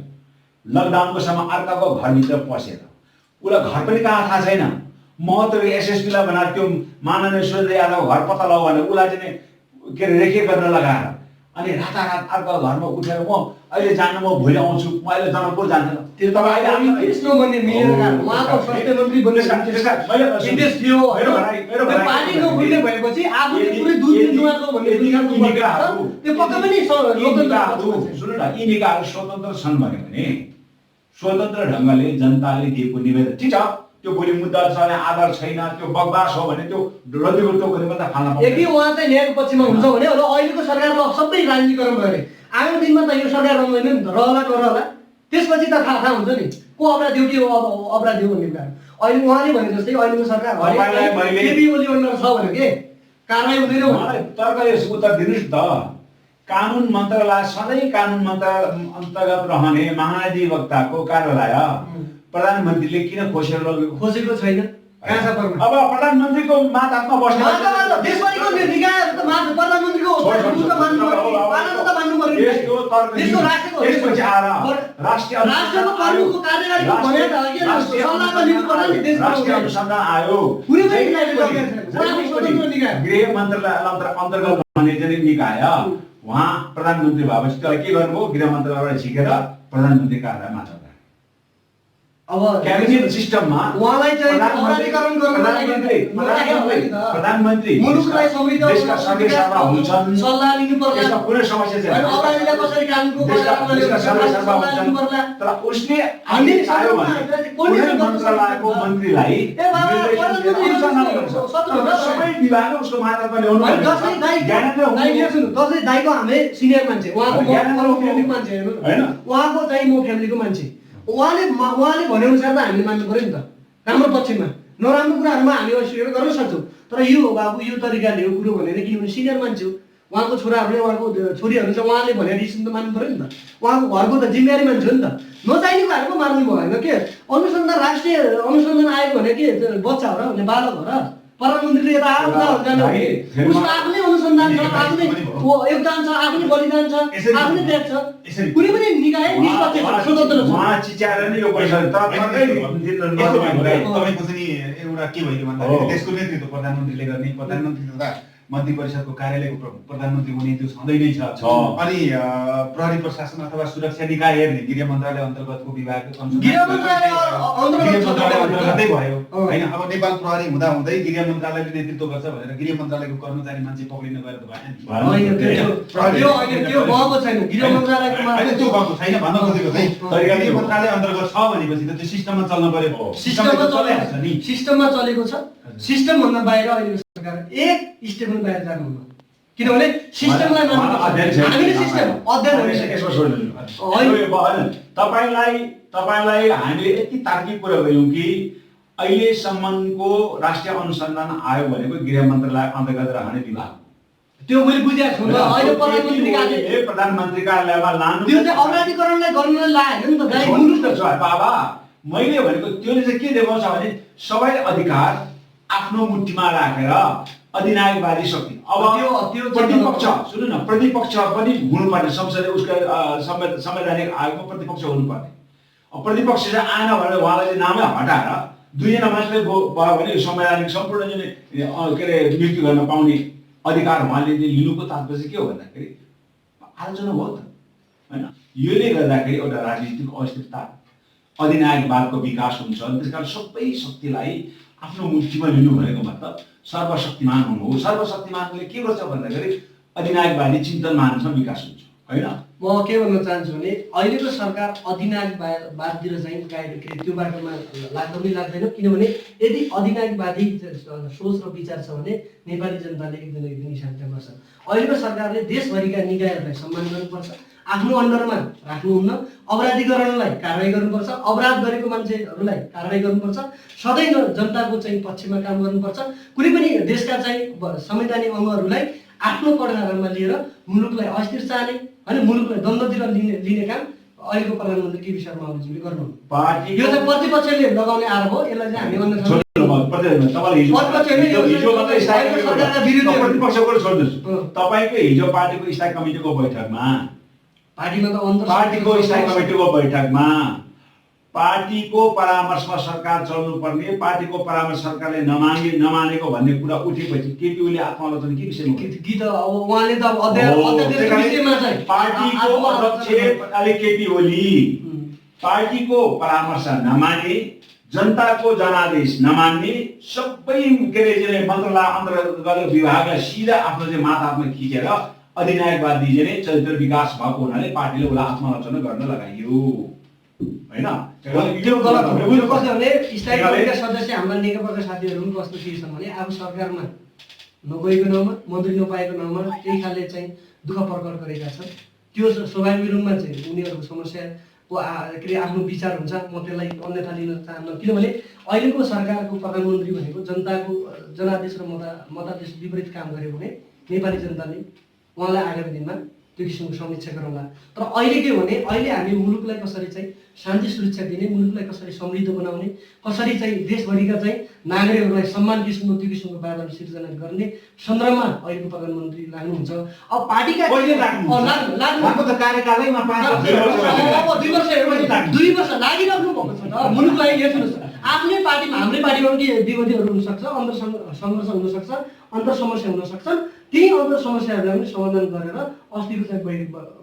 लकडाउनको समय अर्काको घरभित्र पसेर उसलाई घर पनि कहाँ थाहा छैन। महत्त्व एसएसपीलाई बनाएर त्यो माननीय सुरेन्द्र यादवको घर पत्ता लगाऊ भनेर उसलाई चाहिँ के अरे रेखे गर्न लगाएर अनि रातारात अर्काको घरमा उठेर म अहिले जानु म भोलि आउँछु म अहिले जनकपुर जान्दैन। त्यो तपाईँ अहिले कृष्ण भन्ने मिलेर उहाँको स्वास्थ्य मन्त्री बन्ने निर्देश थियो। पानी नखुल्ने भएपछि आफूले पुरै दुध नुहाएको भन्ने त्यो पक्का पनि सुन्नु न यी निकायहरू स्वतन्त्र छन् भने स्वतन्त्र ढङ्गले जनताले दिएको निवेदन ठिक छ त्यो भोलि मुद्दा छ भने आधार छैन त्यो बकवास हो भने त्यो रद्दीको गर्ने मात्रै फाल्न पाउँदैन। यदि उहाँ चाहिँ न्यायको पक्षमा हुन्छ भने अब अहिलेको सरकारमा सबै राजनीतिकरण भयो अरे आगामी दिनमा त यो सरकार रहँदैन नि त रहला नरहला त्यसपछि त थाहा हुन्छ नि को अपराधी हो के अपराधी हो भन्ने कुरा। अहिले उहाँले भने जस्तै अहिलेको सरकार ओली अन्डर छ भने के कारवाही हुँदैन मलाई तर्कले उत्तर दिनुहोस् त। कानुन मन्त्रालय सधैँ कानुन मन्त्रालय अन्तर्गत रहने महाधिवक्ताको कार्यालय प्रधानमन्त्रीले किन खोसेर लगेको? खोसेको छैन। अब प्रधानमन्त्रीको मातहतमा बस्ने देशभरिको निकायहरू त प्रधानमन्त्रीको त्यसपछि आएर राष्ट्रिय अनुसन्धान आयोग गृह मन्त्रालय अन्तर्गत रहने चाहिँ निकाय उहाँ प्रधानमन्त्री भएपछि त्यसलाई के गर्नुभयो? गृह मन्त्रालयबाट झिकेर प्रधानमन्त्री कार्यालयमा छ। अब क्याबिनेट सिस्टममा उहाँलाई चाहिँ अपराधीकरण प्रधानमन्त्री मुलुकलाई समृद्ध देशका सबै सभा हुन्छन् सल्लाह लिनु पर्छ। यसमा कुनै समस्या छैन। अपराधीलाई कसरी कानुनको देशका सबै सभा हुन्छन् तर उसले हामी चाह्यो भने कुनै मन्त्रालयको मन्त्रीलाई सबै विभाग उसको मातहतमा ल्याउनु दसैँ दाइको हामी सिनियर मान्छे उहाँको फ्यामिलीको मान्छे हैन उहाँको चाहिँ म फ्यामिलीको मान्छे उहाँले भने अनुसार त हामीले मान्नु पर्यो नि त। राम्रो पक्षमा नराम्रो कुराहरूमा हामी अस्वीकार गर्न सक्छौँ तर यो हो बाबु यो तरिकाले हो कुरो भनेर किनभने सिनियर मान्छे हो उहाँको छोराहरूले उहाँको छोरीहरू चाहिँ उहाँले भने डिसिसन त मान्नु पर्यो नि त। उहाँको घरको त जिम्मेवारी मान्छे हो नि त। नचाहिने कुराहरूको मार्नु भएन के अनुसन्धान राष्ट्रिय अनुसन्धान आयोग भने के बच्चा हो र भने बालक हो र प्रधानमन्त्रीले यता उसको आफ्नै अनुसन्धान छ आफ्नै योगदान छ आफ्नै बलिदान छ आफ्नै त्याग छ। कुनै पनि निकाय निष्पक्ष स्वतन्त्र छ। तपाईँको चाहिँ एउटा के भयो भन्दाखेरि देशको नेतृत्व प्रधानमन्त्रीले गर्ने प्रधानमन्त्री तथा मन्त्री परिषदको कार्यालयको प्रधानमन्त्री हुने त्यो छँदै नै छ। अनि प्रहरी प्रशासन अथवा सुरक्षा निकाय हेर्ने गृह मन्त्रालय अन्तर्गतको विभाग गृह मन्त्रालय अन्तर्गतै भयो होइन। अब नेपाल प्रहरी हुँदा हुँदै गृह मन्त्रालयले नेतृत्व गर्छ भनेर गृह मन्त्रालयको कर्मचारी मान्छे पक्रिन गएर त भएन। त्यो भएको छैन गृह मन्त्रालयको त्यो भएको छैन भन्न खोजेको चाहिँ गृह मन्त्रालय अन्तर्गत छ भनेपछि त त्यो सिस्टममा चल्न पर्यो। सिस्टममा चलेको छ। सिस्टम भन्दा बाहिर अहिले सरकार एक स्टेप पनि बाहिर जानु हुन्न किनभने सिस्टमलाई तपाईलाई हामीले यति तार्किक कुरा गयौँ कि अहिलेसम्मको राष्ट्रिय अनुसन्धान आयोग भनेको गृह मन्त्रालय अन्तर्गत रहने विभाग त्यो मैले बुझेको छु। अहिले प्रधानमन्त्री कार्यालयमा लानु त्यो चाहिँ अपराधीकरणलाई गर्नलाई लागेन नि त बाबा। मैले भनेको त्यसले चाहिँ के देखाउँछ भने सबै अधिकार आफ्नो मुठीमा राखेर अधिनायकवादी शक्ति। अब त्यो प्रतिपक्ष सुन्नु न प्रतिपक्ष पनि हुनुपर्ने संसदीय उसको संवैधानिक आयोगमा प्रतिपक्ष हुनुपर्ने। अब प्रतिपक्ष चाहिँ आएन भनेर उहाँलाई चाहिँ नामै हटाएर दुईजना मान्छेले भयो भने संवैधानिक सम्पूर्ण जुन के अरे नियुक्ति गर्न पाउने अधिकार उहाँले लिनुको तात्पर्य चाहिँ के हो भन्दाखेरि आलोचना भयो त होइन। यसले गर्दाखेरि एउटा राजनीतिक अस्थिरता अधिनायकवादको विकास हुन्छ। त्यसकारण सबै शक्तिलाई आफ्नो मुठीमा लिनु भनेको मतलब सर्वशक्तिमान हुनु हो। सर्वशक्तिमानले के गर्छ भन्दाखेरि अधिनायकवादी चिन्तन मानसमा विकास हुन्छ होइन। म के भन्न चाहन्छु भने अहिलेको सरकार अधिनायकवादतिर चाहिँ त्यो बाटोमा लाग्दो पनि लाग्दैन किनभने यदि अधिनायकवादी सोच र विचार छ भने नेपाली जनताले एकदम शान्त गर्छ। अहिलेको सरकारले देशभरिका निकायहरूलाई सम्मान गर्नुपर्छ। आफ्नो अन्डरमा राख्नुहुन्न, अपराधीकरणलाई कारवाही गर्नुपर्छ, अपराध गरेको मान्छेहरूलाई कारवाही गर्नुपर्छ, सधैँ जनताको चाहिँ पक्षमा काम गर्नुपर्छ। कुनै पनि देशका चाहिँ संवैधानिक अङ्गहरूलाई आफ्नो कडारमा लिएर मुलुकलाई अस्थिर चाहने होइन, मुलुकलाई द्वन्द्वतिर लिने काम अहिलेको प्रधानमन्त्री केपी शर्मा ओलीजीले गर्नुहुन्न। यो चाहिँ प्रतिपक्षले लगाउने आरोप हो। यसलाई चाहिँ हामी अन्य तपाईँको हिजो पार्टीको स्थायी कमिटीको बैठकमा पार्टीको स्थायी कमिटीको बैठकमा पार्टीको परामर्शमा सरकार चल्नुपर्ने, पार्टीको परामर्श सरकारले नमानेको भन्ने कुरा उठेपछि केपी ओली आत्मालोचना के विषयमा गीत अब उहाँले त अध्यक्षमा चाहिँ पार्टीको अध्यक्ष केपी ओली पार्टीको परामर्श नमाने, जनताको जनादेश नमान्ने, सबै के अरे मन्त्रालय अन्तर्गत विभागलाई सिधा आफ्नो चाहिँ माथामा खिचेर अधिनायकवादी चाहिँ चरित्र विकास भएको हुनाले पार्टीले उसलाई आत्मालोचना गर्न लगाइयो हैन। त्यो गलत हो। यो कस्तो भने स्थायी कमिटीका सदस्य हाम्रा नेकपाका साथीहरू पनि कस्तो के छन् भने अब सरकारमा नगएको नाउँमा, मन्त्री नपाएको नाउँमा त्यही खालले चाहिँ दुःख प्रकट गरेका छन्। त्यो स्वाभाविक रूपमा चाहिँ उनीहरूको समस्याको के अरे आफ्नो विचार हुन्छ। म त्यसलाई अन्यथा लिन चाहन्न, किनभने अहिलेको सरकारको प्रधानमन्त्री भनेको जनताको जनादेश र मतादेश विपरीत काम गर्यो भने नेपाली जनताले उहाँलाई आगामी दिनमा त्यो किसिमको समीक्षा गरौँला। तर अहिले के भने अहिले हामी मुलुकलाई कसरी चाहिँ शान्ति सुरक्षा दिने, मुलुकलाई कसरी समृद्ध बनाउने, कसरी चाहिँ देशभरिका चाहिँ नागरिकहरूलाई सम्मान किसिमको त्यो किसिमको वातावरण सिर्जना गर्ने सन्दर्भमा अहिलेको प्रधानमन्त्री लाग्नुहुन्छ। अब पार्टीका कार्यकालैमा 2 वर्ष लागिराख्नु भएको छ त मुलुकलाई। हेर्नुहोस्, आफ्नै पार्टीमा हाम्रै पार्टीमा पनि विवादहरू हुनसक्छ, अन्तर सङ्घर्ष हुनसक्छ, अन्तर समस्या हुन सक्छन्। त्यही अन्तर समस्याहरूलाई पनि समाधान गरेर अस्तिको चाहिँ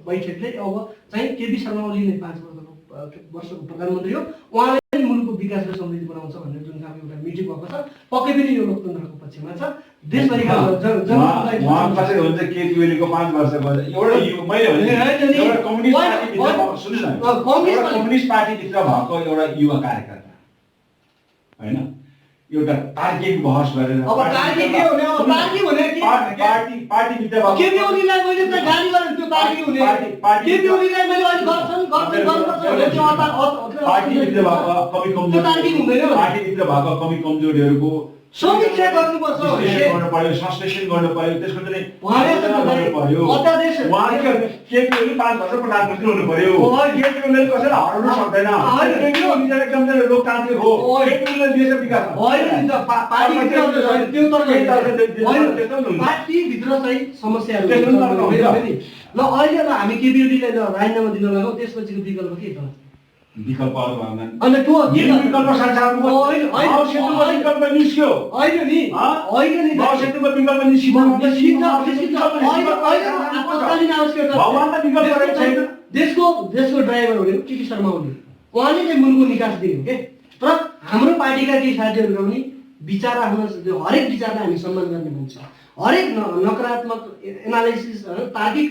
बैठकले अब चाहिँ केपी शर्मा ओली नै 5 वर्षको प्रधानमन्त्री हो, उहाँले पनि मुलुकको विकास र समृद्धि बनाउँछ भन्ने जुन खालको एउटा मिटिङ भएको छ, पक्कै पनि यो लोकतन्त्रको पक्षमा छ। देशभरिका कसरी हुन्छ केपी ओलीको 5 वर्षको एउटा मैले भने एउटा कम्युनिस्ट पार्टीभित्र भएको एउटा युवा कार्यकर्ता हैन, एउटा तार्किक बहस गरेर अब तार्किक के हो अब तार्किक भने के पार्टीभित्र केपी ओलीलाई मैले त गाली गरेँ, त्यो तार्किक हुने केपी ओलीलाई मैले अहिले गर्नुपर्छ भने त्यो पार्टीभित्र भएको कमी कमजोर तार्किक हुँदैन। पार्टीभित्र भएको कमी कमजोरीहरूको समीक्षा गर्नुपर्छ, गर्नु पर्यो, संश्लेषण गर्नु पर्यो, त्यसको चाहिँ उहाँले अध्यादेश उहाँले केपी ओली 5 वर्ष प्रधानमन्त्री हुनु पर्यो। केपी ओलीले कसैलाई हराउन सक्दैन। केपी ओली चाहिँ एकदम लोकतान्त्रिक हो। केपी ओलीले देशको विकास होइन पार्टीभित्र त्यो तर पार्टीभित्र चाहिँ समस्याहरू ल अहिले ल हामी केपी ओलीलाई राजीनामा दिन लगाऊ, त्यसपछिको विकल्प के त? विकल्पहरू भन्दा अनि त्यो विकल्प संसारमा विकल्प निस्क्यो होइन नि विकल्प निस्किन आपतकालीन आवश्यकता देशको ड्राइभर भनेको केपी शर्मा ओली, उहाँले चाहिँ मुलुकको निकास दियो के। तर हाम्रो पार्टीका केही साथीहरूको पनि विचार आफ्नो हरेक विचारलाई हामी सम्मान गर्ने मान्छे, हरेक नकारात्मक एनालाइसिस तार्किक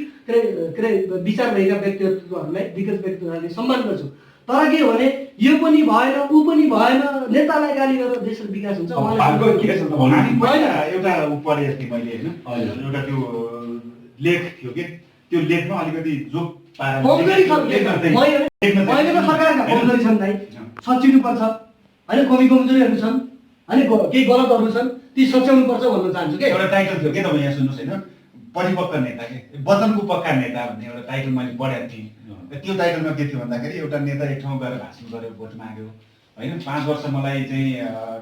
विचार भएका व्यक्तित्वहरूलाई विगत व्यक्तित्वहरूले सम्मान गर्छु। तर के भने यो पनि भएन, ऊ पनि भएन, नेतालाई गाली गरेर देश विकास हुन्छ एउटा पढे अस्ति मैले होइन, एउटा त्यो लेख थियो कि त्यो लेखमा अलिकति जोक कमजोरी छन् दाइ, सच्याउनुपर्छ होइन, कमजोरीहरू छन् होइन, केही गलतहरू छन्, ती सच्याउनुपर्छ भन्न चाहन्छु कि। एउटा टाइटल थियो के तपाईँ यहाँ सुन्नुहोस् होइन, परिपक्व नेता के वचनको पक्का नेता भन्ने एउटा टाइटल मैले पढेको थिएँ। त्यो टाइटलमा के थियो भन्दाखेरि एउटा नेता एक ठाउँ गएर भाषण गरेर भोट माग्यो होइन, 5 वर्ष मलाई चाहिँ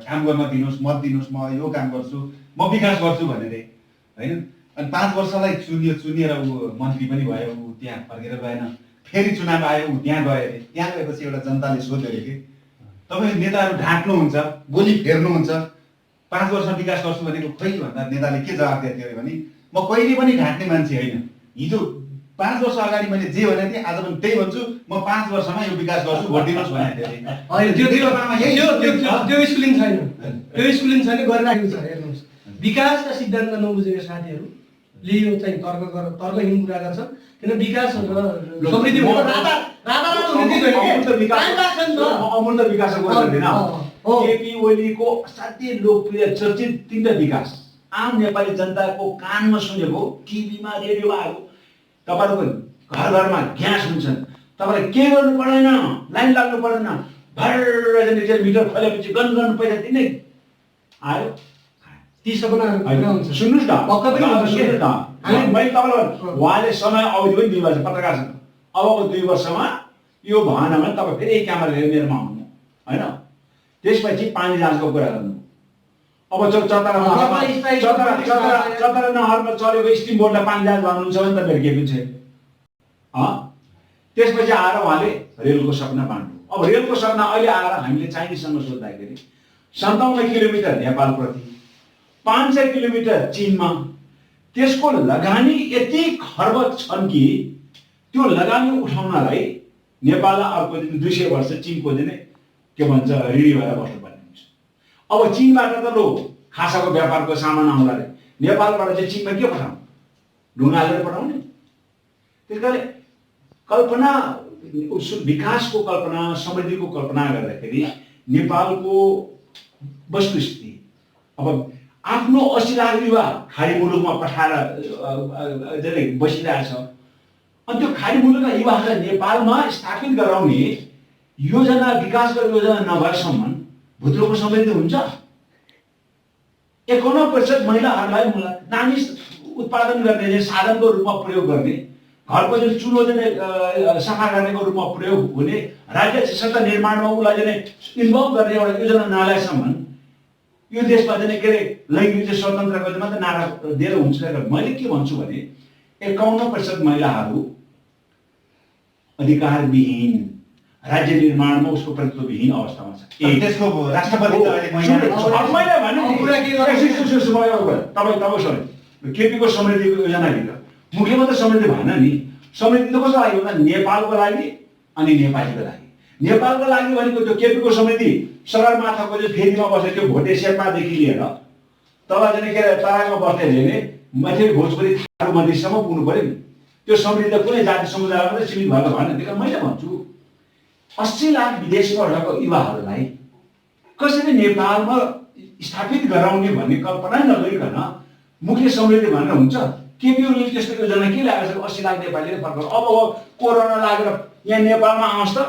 काम गर्न दिनुहोस्, मत दिनुहोस्, म यो काम गर्छु, म विकास गर्छु भनेर होइन। अनि 5 वर्षलाई चुनिएर ऊ मन्त्री पनि भयो, ऊ त्यहाँ फर्केर गएन, फेरि चुनाव आयो, ऊ त्यहाँ गयो अरे। त्यहाँ गएपछि एउटा जनताले सोध्यो अरे कि तपाईँ नेताहरू ढाँट्नुहुन्छ, बोली फेर्नुहुन्छ, 5 वर्ष विकास गर्छु भनेको खोइ भन्दा नेताले के जवाब दिएको थियो भने म कहिले पनि ढाँट्ने मान्छे होइन, हिजो 5 वर्ष अगाडि मैले जे भनेको थिएँ आज पनि त्यही भन्छु, म 5 वर्षमा यो विकास गर्छु, भोट दिनुहोस् भनेको थिएँ। त्यो स्कुलिङ छैन, त्यो स्कुलिङ छैन, गरिराखेको छ। हेर्नुहोस्, विकासका सिद्धान्त नबुझेका साथीहरूले यो चाहिँ तर्कहीन कुरा गर्छन्, किन विकास र समृद्धि अमूर्त विकास केपी ओलीको असाध्यै लोकप्रिय चर्चित 3 विकास आम नेपाली जनताको कानमा सुनेको, टिभीमा रेडियोमा आएको, तपाईँहरूको घर घरमा ग्यास हुन्छन्, तपाईँलाई के गर्नु पर्दैन, लाइन लाग्नु पर्दैन, भर मिटर खोलेपछि गन पैसा दिने आयो। ती सपनाहरू पुरा हुन्छ। सुन्नुहोस् न, पक्का पनि हुन्छ। सुन्नुहोस् न, मैले तपाईँलाई उहाँले समय अवधि पनि दिनुभएको छ पत्रकारसँग, अबको 2 वर्षमा यो भएन भने तपाईँ फेरि यही क्यामेरा लिएर मेरोमा आउनु होइन, त्यसपछि पानी जाँचको कुरा गर्नु। अब चतरा नहरमा चलेको स्टिम बोर्डलाई पानी जाँच भन्नुहुन्छ भने त मेरो के पनि छैन। त्यसपछि आएर उहाँले रेलको सपना बाँड्नु। अब रेलको सपना अहिले आएर हामीले चाइनिजसँग सोद्धाखेरि 57 किलोमिटर नेपालप्रति, 500 किलोमिटर चीनमा, त्यसको लगानी यति खर्ब छन् कि त्यो लगानी उठाउनलाई नेपाललाई अर्को दिन 200 वर्ष चीनको दिन के भन्छ ऋणी भएर बस्नुपर्ने हुन्छ। अब चीनबाट त लो खासाको व्यापारको सामान आउँला रे, नेपालबाट चाहिँ चीनमा के पठाउनु, ढुङ्गा हालेर पठाउने। त्यस कारण कल्पना, विकासको कल्पना, समृद्धिको कल्पना गर्दाखेरि नेपालको वस्तुस्थिति अब आफ्नो 80 लाख युवा खाडी मुलुकमा पठाएर बसिरहेछ। अनि त्यो खाडी मुलुकका युवाहरूलाई नेपालमा स्थापित गराउने योजना, विकासको योजना नभएसम्म भुत्रोको समृद्धि हुन्छ। 51% महिलाहरूलाई नानी उत्पादन गर्ने साधनको रूपमा प्रयोग गर्ने, घरको जुन चुलो सफा गर्नेको रूपमा प्रयोग हुने, राज्य सत्ता निर्माणमा उसलाई इन्भल्भ गर्ने एउटा योजना नल्याएसम्म यो देशमा के अरे लैङ्गिक स्वतन्त्रको मात्रै नारा दिएर हुन्छ। मैले के भन्छु भने 51% महिलाहरू अधिकारविहीन, राज्य निर्माणमा उसको प्रतित्वविहीन अवस्थामा छ। त्यसको राष्ट्रपति त अहिले केपीको समृद्धिको योजनाभित्र मुख्यमन्त्री समृद्धि भएन नि। समृद्धि त कसको लागि भन्दा नेपालको लागि अनि नेपालीको लागि। नेपालको लागि भनेको त्यो केपीको समृद्धि सगरमाथाको जो फेदीमा बसेको त्यो भोटे शेर्पादेखि लिएर तल के अरे तराईमा बस्नेहरूले माथि भोजपुरी थारू मधेससम्म पुग्नु पर्यो नि। त्यो समृद्धि कुनै जाति समुदायमा मात्रै सीमित भएर भएन। त्यही कारण मैले भन्छु 80 लाख विदेशमा रहेको युवाहरूलाई कसरी नेपालमा स्थापित गराउने भन्ने कल्पना नगरिकन मुख्य समृद्धि भनेर हुन्छ। केपी ओलीले त्यस्तो योजना के ल्याएको छ? 80 लाख नेपालीले फर्काउनु। अब कोरोना लागेर यहाँ नेपालमा आउँछ त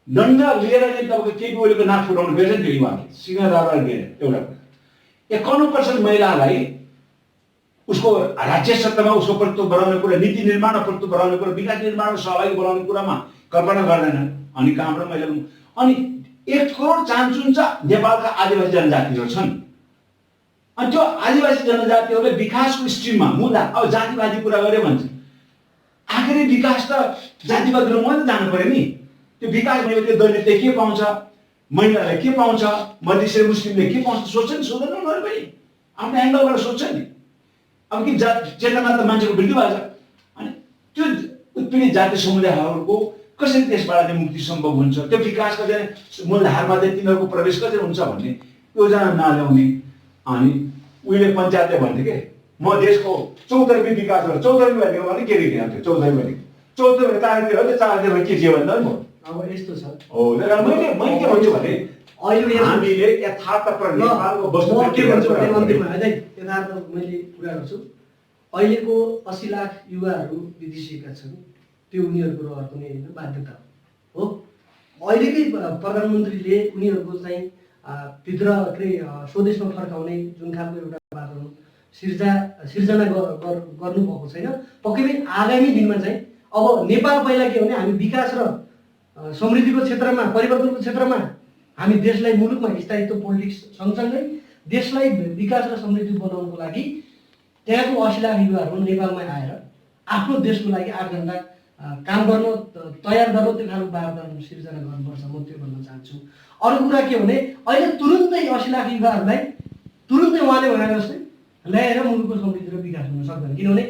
दण्ड लिएर चाहिँ तपाईँको केपी ओलीको नाक फुटाउनु बेर्छ नि त्यो युवाले सिंहदरबार लिएर। एउटा 51% महिलालाई उसको राज्य सत्तामा उसको प्रतित्व बढाउने कुरा, नीति निर्माण प्रतित्व बढाउने कुरा, विकास निर्माण सहभागी बनाउने कुरामा कल्पना गर्दैनन्। अनि कहाँबाट मैले अनि 1 करोड चान्चुन्छ नेपालका आदिवासी जनजातिहरू छन्। अनि त्यो आदिवासी जनजातिहरूले विकासको स्ट्रिममा मुद्दा अब जातिवादी कुरा गरे भन्छ। आखिरी विकास त जातिवाद रूपमा त जानु पर्यो नि। त्यो विकास भनेको त्यो दलितले के पाउँछ, महिलाले के पाउँछ, मधेसी मुस्लिमले के पाउँछ सोच्छ नि, सोध्दैन उनीहरू पनि आफ्नो एङ्गलबाट सोध्छ नि। अब कि चेतना त मान्छेको वृद्धि भएको छ। अनि त्यो उत्पीडित जाति समुदायहरूको कसरी त्यसबाट चाहिँ मुक्ति सम्भव हुन्छ, त्यो विकासको चाहिँ मूलधारमा चाहिँ तिनीहरूको प्रवेश कसरी हुन्छ भन्ने योजना नल्याउने। अनि उहिले पञ्चायतले भन्थ्यो के म देशको चौतर्फी विकास गर्छु। चौतर्फी भनेको भने के देखिहाल्थ्यो? चौतर्फी भनेको चौतर्फी चारतिर हो, त्यो चारतिर के के भन्दा नि भयो। अब यस्तो छ हो मैले के भन्छु भने अहिले हामीले यथार्थ नेपालको वस्तु के गर्छु यथार्थ मैले कुरा गर्छु। अहिलेको 80 लाख युवाहरू विदेशिएका छन्, त्यो उनीहरूको रहर पनि होइन, बाध्यता हो। अहिलेकै प्रधानमन्त्रीले उनीहरूको चाहिँ भित्र के स्वदेशमा फर्काउने जुन खालको एउटा वातावरण सिर्जना गर्नुभएको छैन। पक्कै पनि आगामी दिनमा चाहिँ अब नेपाल पहिला के भने हामी विकास र समृद्धिको क्षेत्रमा, परिवर्तनको क्षेत्रमा हामी देशलाई मुलुकमा स्थायित्व पोलिटिक्स सँगसँगै देशलाई विकास र समृद्धि बनाउनको लागि त्यहाँको 80 लाख युवाहरू नेपालमा आएर आफ्नो देशको लागि 8 घण्टा काम गर्न तयार गर्नु, त्यो खालको वातावरण सिर्जना गर्नुपर्छ। म त्यो भन्न चाहन्छु। अरू कुरा के भने अहिले तुरुन्तै 80 लाख युवाहरूलाई तुरुन्तै उहाँले भने जस्तै ल्याएर मुलुकको समृद्धि र विकास हुन सक्दैन। किनभने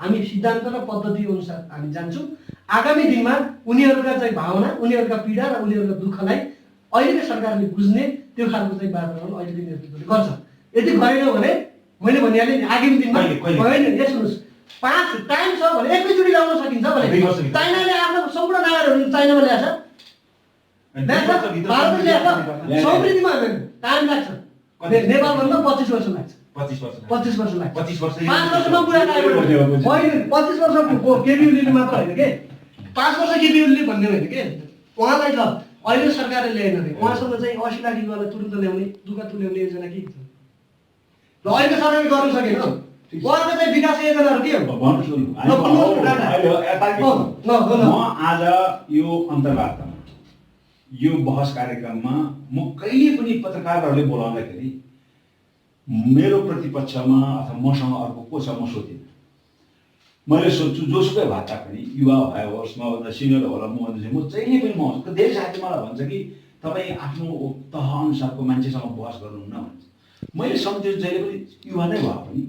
हामी सिद्धान्त र पद्धति अनुसार हामी जान्छौँ। आगामी दिनमा उनीहरूका चाहिँ भावना, उनीहरूका पीडा र उनीहरूका दुःखलाई अहिलेकै सरकारले बुझ्ने त्यो खालको चाहिँ वातावरण अहिलेको नेतृत्वले गर्छ। यदि गरेन भने मैले भनिहालेँ नि आगामी दिनमा होइन। यहाँ सुन्नुहोस्, 5 टाइम छ भने एकैचोटि ल्याउन सकिन्छ भने चाइनाले आफ्नो सम्पूर्ण नागरिकहरू चाइनामा ल्याएछ, भारतले ल्याएछ। समृद्धिमा टाइम लाग्छ। नेपालभन्दा 25 वर्ष लाग्छ। 25 वर्ष 25 वर्ष लाग्छ। 25 वर्ष 5 वर्षमा बुढा होइन 25 वर्षको केपी ओलीले मात्र होइन के 5 वर्ष केपी ओलीले भन्ने होइन के उहाँलाई ल अहिले सरकारले ल्याएन रे उहाँसँग चाहिँ 80 लाख युवालाई तुरुन्त ल्याउने दुःख तुल्याउने योजना के छ ल अहिले सरकारले गर्न सकेन उहाँको चाहिँ विकास योजनाहरू के हो म आज यो अन्तर्वार्तामा यो बहस कार्यक्रममा म कहिले पनि पत्रकारहरूले बोलाउँदाखेरि मेरो प्रतिपक्षमा अथवा मसँग अर्को को छ म सोधिनँ। मैले सोध्छु जोसुकै भए तापनि युवा भए होस् मभन्दा सिनियर होला म जहिले पनि म धेरै साथी मलाई भन्छ कि तपाईँ आफ्नो तह अनुसारको मान्छेसँग बहस गर्नुहुन्न भन्छ। मैले सम्झेँ जहिले पनि युवा नै भए पनि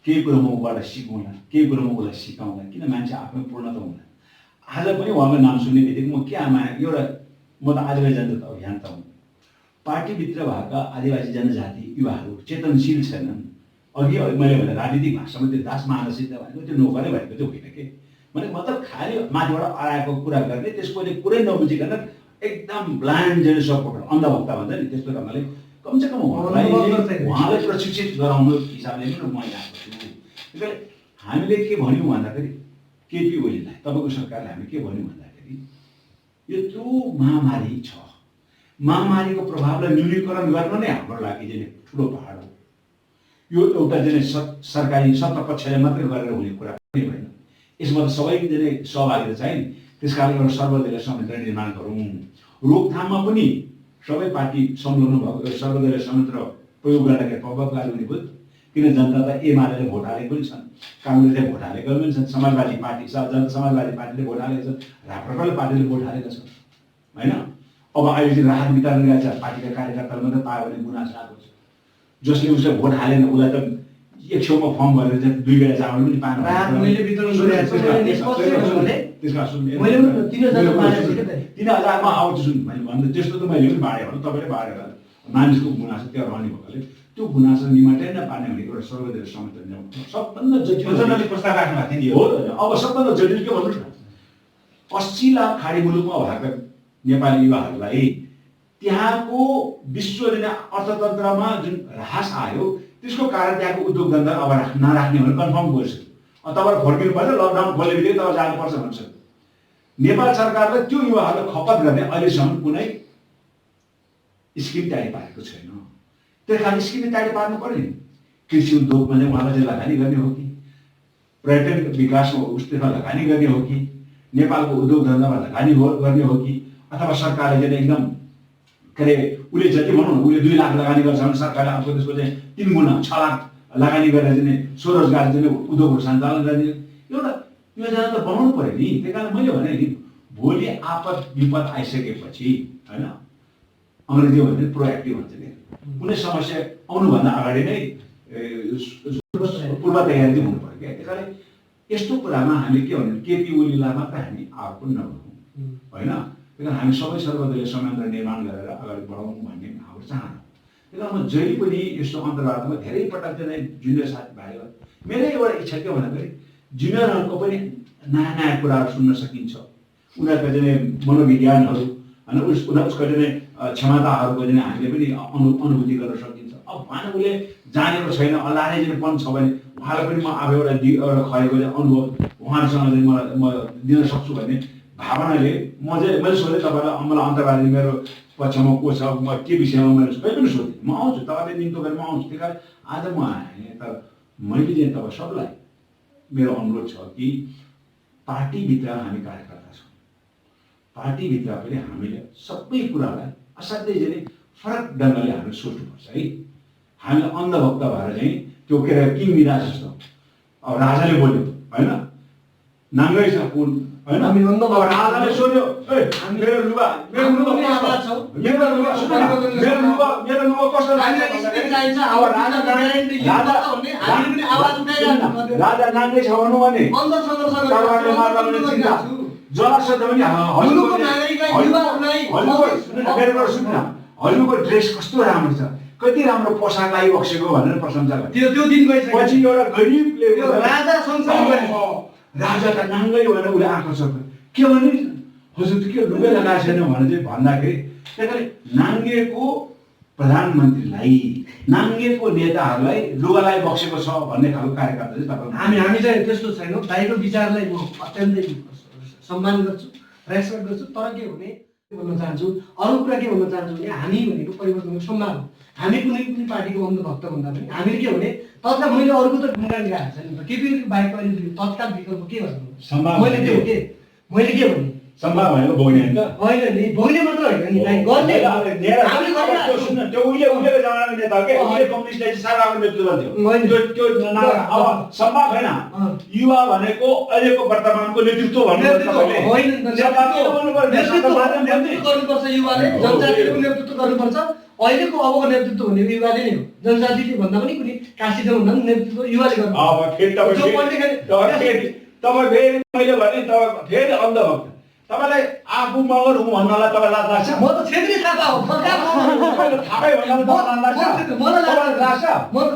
केही कुरो म उबाट सिकौँला केही कुरो म उसलाई सिकाउँला किन मान्छे आफै पूर्णता हुँदैन। आज पनि उहाँको नाम सुन्ने बित्तिकै म के आमा एउटा म त आदिवासी जनता अभियान त हुँ पार्टीभित्र भएका आदिवासी जनजाति युवाहरू चेतनशील छैनन्। अघि मैले भने राजनीतिक भाषामा त्यो दास मानसिकता भनेको त्यो नोकरै भनेको चाहिँ होइन के मैले मतलब खालि माथिबाट आएको कुरा गर्ने त्यसको कुरै नबुझिकन एकदम ब्लाइन्ड जेन सपोर्टर अन्धभक्ता भन्छ नि त्यस्तो ढङ्गले कमसेकम उहाँलाई प्रशिक्षित गराउनु हिसाबले पनि म यहाँ छु। त्यसैले हामीले के भन्यौँ भन्दाखेरि केपी ओलीलाई तपाईँको सरकारले हामी के भन्यौँ भन्दाखेरि यत्रो महामारी छ महामारीको प्रभावलाई न्यूनीकरण गर्न नै हाम्रो लागि चाहिँ ठुलो पहाड हो। यो एउटा चाहिँ सरकारी सत्ता पक्षले मात्रै गरेर हुने कुरा पनि होइन। यसमा त सबैजना सहभागिता चाहिँ त्यस कारण एउटा सर्वदलीय संयन्त्र निर्माण गरौँ। रोकथाममा पनि सबै पार्टी संलग्न भएको सर्वदलीय संयन्त्र प्रयोग गर्दाखेरि प्रभावकारी हुने भयो। किन जनता त एमाले भोट हालेको पनि छन् काङ्ग्रेसले भोट हालेको पनि छन् समाजवादी पार्टी जनता समाजवादी पार्टीले भोट हालेको छ राप्रपाले पार्टीले भोट हालेको छ होइन। अब अहिले चाहिँ राहत वितरण गरेको छ पार्टीका कार्यकर्ताले मात्रै पायो भने गुनासो आएको छ। जसले उसले भोट हालेन उसलाई त 100मा फर्म भरेर चाहिँ 2 बेला चामल पनि पाएन। तिन हजारमा आउँछ सुन मैले भन्दा त्यस्तो त मैले पनि बाँडेँ भने तपाईँले बाँडेर मानिसको गुनासो त्यहाँ रहने भएकोले त्यो गुनासो निमाटेर नपार्ने भनेको एउटा सर्वदलीय संयन्त्र सबभन्दा जटिल प्रस्ताव राख्नु भएको थियो हो। अब सबभन्दा जटिल के भन्नुहोस् न 80 लाख खाडी मुलुकमा भएका नेपाली युवाहरूलाई त्यहाँको विश्व अर्थतन्त्रमा जुन ह्रास आयो त्यसको कारण त्यहाँको उद्योग धन्दा अब नराख्ने भने कन्फर्म गरिसक्यो। तपाईँ फर्किनु पर्छ लकडाउन खोल्ने बित्तिकै तपाईँ जानुपर्छ भन्छ। नेपाल सरकारले त्यो युवाहरूलाई खपत गर्ने अहिलेसम्म कुनै स्किम तयारी पारेको छैन। त्यही कारण स्किम तयारी पार्नु पर्यो नि। कृषि उद्योगमा चाहिँ उहाँलाई चाहिँ लगानी गर्ने हो कि पर्यटन विकासमा उसमा लगानी गर्ने हो कि नेपालको उद्योग धन्दामा लगानी गर्ने हो कि अथवा सरकारले चाहिँ एकदम के अरे उसले जति भनौँ न उसले 2 लाख लगानी गर्छ भने सरकारले अर्को त्यसको चाहिँ 3 गुणा 6 लाख लगानी गरेर चाहिँ स्वरोजगार चाहिँ उद्योगहरू सञ्चालन गर्ने एउटा योजना त बनाउनु पर्यो नि। त्यही कारण मैले भने नि भोलि आपद विपद आइसकेपछि होइन अङ्ग्रेजीमा भने प्रोएक्टिभ भन्छ नि कुनै समस्या आउनुभन्दा अगाडि नै पूर्व तयारी चाहिँ हुनु पर्यो क्या। त्यही कारण यस्तो कुरामा हामी के भन्यो केपी ओलीलाई मात्र हामी आरोप नगरौँ होइन। त्यही कारण हामी सबै सर्वदलीय संयन्त्र निर्माण गरेर अगाडि बढाउँ भन्ने हाम्रो चाहना हो। त्यही कारण म जहिले पनि यस्तो अन्तर्वार्तामा धेरै पटक चाहिँ जुनियर साथीभाइहरू मेरो एउटा इच्छा के भन्दाखेरि जुनियरहरूको पनि नयाँ नयाँ कुराहरू सुन्न सकिन्छ। उनीहरूको चाहिँ मनोविज्ञानहरू होइन उसको चाहिँ क्षमताहरूको चाहिँ हामीले पनि अनुभूति गर्न सकिन्छ। अब उहाँ उसले जानेको छैन अल्लाहले चाहिँ पन छ भने उहाँलाई पनि म अब एउटा खरेको अनुभव उहाँहरूसँग चाहिँ मलाई म दिन सक्छु भन्ने भावनाले म चाहिँ मैले सोधेँ तपाईँलाई मलाई अन्तर्वार्ता मेरो पक्षमा को छ म के विषयमा मैले कहीँ पनि सोधेँ म आउँछु तपाईँले निम्तो गरेर म आउँछु। त्यही कारण आज म आएँ तर मैले चाहिँ तपाईँ सबलाई मेरो अनुरोध छ कि पार्टीभित्र हामी कार्यकर्ता छौँ। पार्टीभित्र पनि हामीले सबै कुरालाई असाध्यै चाहिँ फरक ढङ्गले हामीले सोच्नुपर्छ है। हामीले अन्धभक्त भएर चाहिँ त्यो के अरे किङ मिराज जस्तो अब राजाले बोल्यो होइन नाङ्गै छ कुन होइन राजाले सोध्यो मेरो लुगा राजा नाङ्गै छ भन्नु भने हजुरको ड्रेस कस्तो राम्रो छ कति राम्रो पोसाक लगाइबसेको भनेर प्रशंसा गर्यो। त्यो दिन गइसक्यो। पछि एउटा गरिबले राजा राजा त नाङ्गै भनेर उसले आकर्षक के भने हजुर त के लुगा लगाएको छैन भने चाहिँ भन्दाखेरि त्यही कारण नाङ्गेको प्रधानमन्त्रीलाई नाङ्गेको नेताहरूलाई लुगालाई बक्सेको छ भन्ने खालको कार्यकर्ता चाहिँ तपाईँ हामी चाहिँ त्यस्तो छैनौँ। दाइको विचारलाई म अत्यन्तै सम्मान गर्छु, रेस्पेक्ट गर्छु। तर के भने भन्न चाहन्छु, अरू कुरा के भन्न चाहन्छु भने हामी भनेको परिवर्तनको सम्भाव हो। हामी कुनै पनि पार्टीको अन्धभक्त भन्दा पनि हामीले के भने तत्काल मैले अरूको त गुणगान गाएको छैन नि त। केपीको बाहेक अहिले तत्काल विकल्प के गर्नु? मैले के भने सम्भाव भनेको बोग्ने होइन त होइन नि, बोग्ने मात्र होइन नि, गर्ने त्यो उहिलेको जमानाको नेता के उहिले कम्युनिस्टले साराको नेतृत्व गर्थ्यो त्यो अब सम्भव छैन। युवा भनेको अहिलेको वर्तमानको नेतृत्व गर्नुपर्छ युवाले, जनजातिको नेतृत्व गर्नुपर्छ। अहिलेको अबको नेतृत्व भनेको युवाले नै हो। जनजातिले भन्दा पनि कुनै काशीले भन्दा पनि नेतृत्व युवाले गर्नु। अब फेरि तपाईँ फेरि मैले भने तपाईँ फेरि अन्धभक्त तपाईँलाई आफू मगर हुँ भन्नलाई तपाईँ लाज लाग्छ? म त क्षेत्रीय थापा हो। थापै भन्नलाई लाग्छ? म त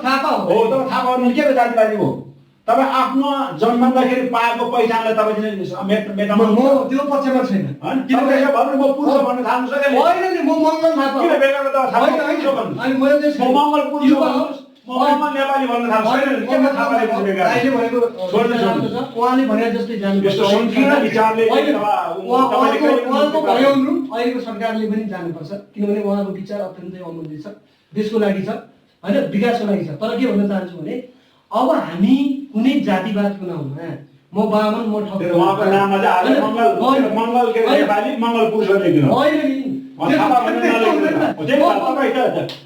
थापा हो। तपाईँ थापा भन्नु के जातिवादी हो? तपाईँ आफ्नो जन्मदाखेरि पाएको पहिचानलाई तपाईँ मेटाउनु म त्यो पक्षमा छैन। भन्नु म पुरुष भन्न थाल्नु सकेँ होइन नि, म मङ्गल थापा किन बेकारको तपाईँ थाहा अनि मैले म मङ्गल पुरुष भन्नुहोस्, म मङ्गल नेपाली भन्न थाल्नु छैन। के थाहा पारेको बेकार अहिले भनेको उहाँले भने जस्तै जानु यस्तो संकीर्ण विचारले उहाँको भयो अहिलेको सरकारले पनि जानुपर्छ। किनभने उहाँको विचार अत्यन्तै अमूल्य छ, देशको लागि छ होइन, विकासको लागि छ। तर के भन्न चाहन्छु भने अब हामी कुनै जातिवादको नाउँमा म बामन म ठक्कर उहाँको नाममा चाहिँ मङ्गल के नेपाली मङ्गल पुरुष लेख्नु होइन नि,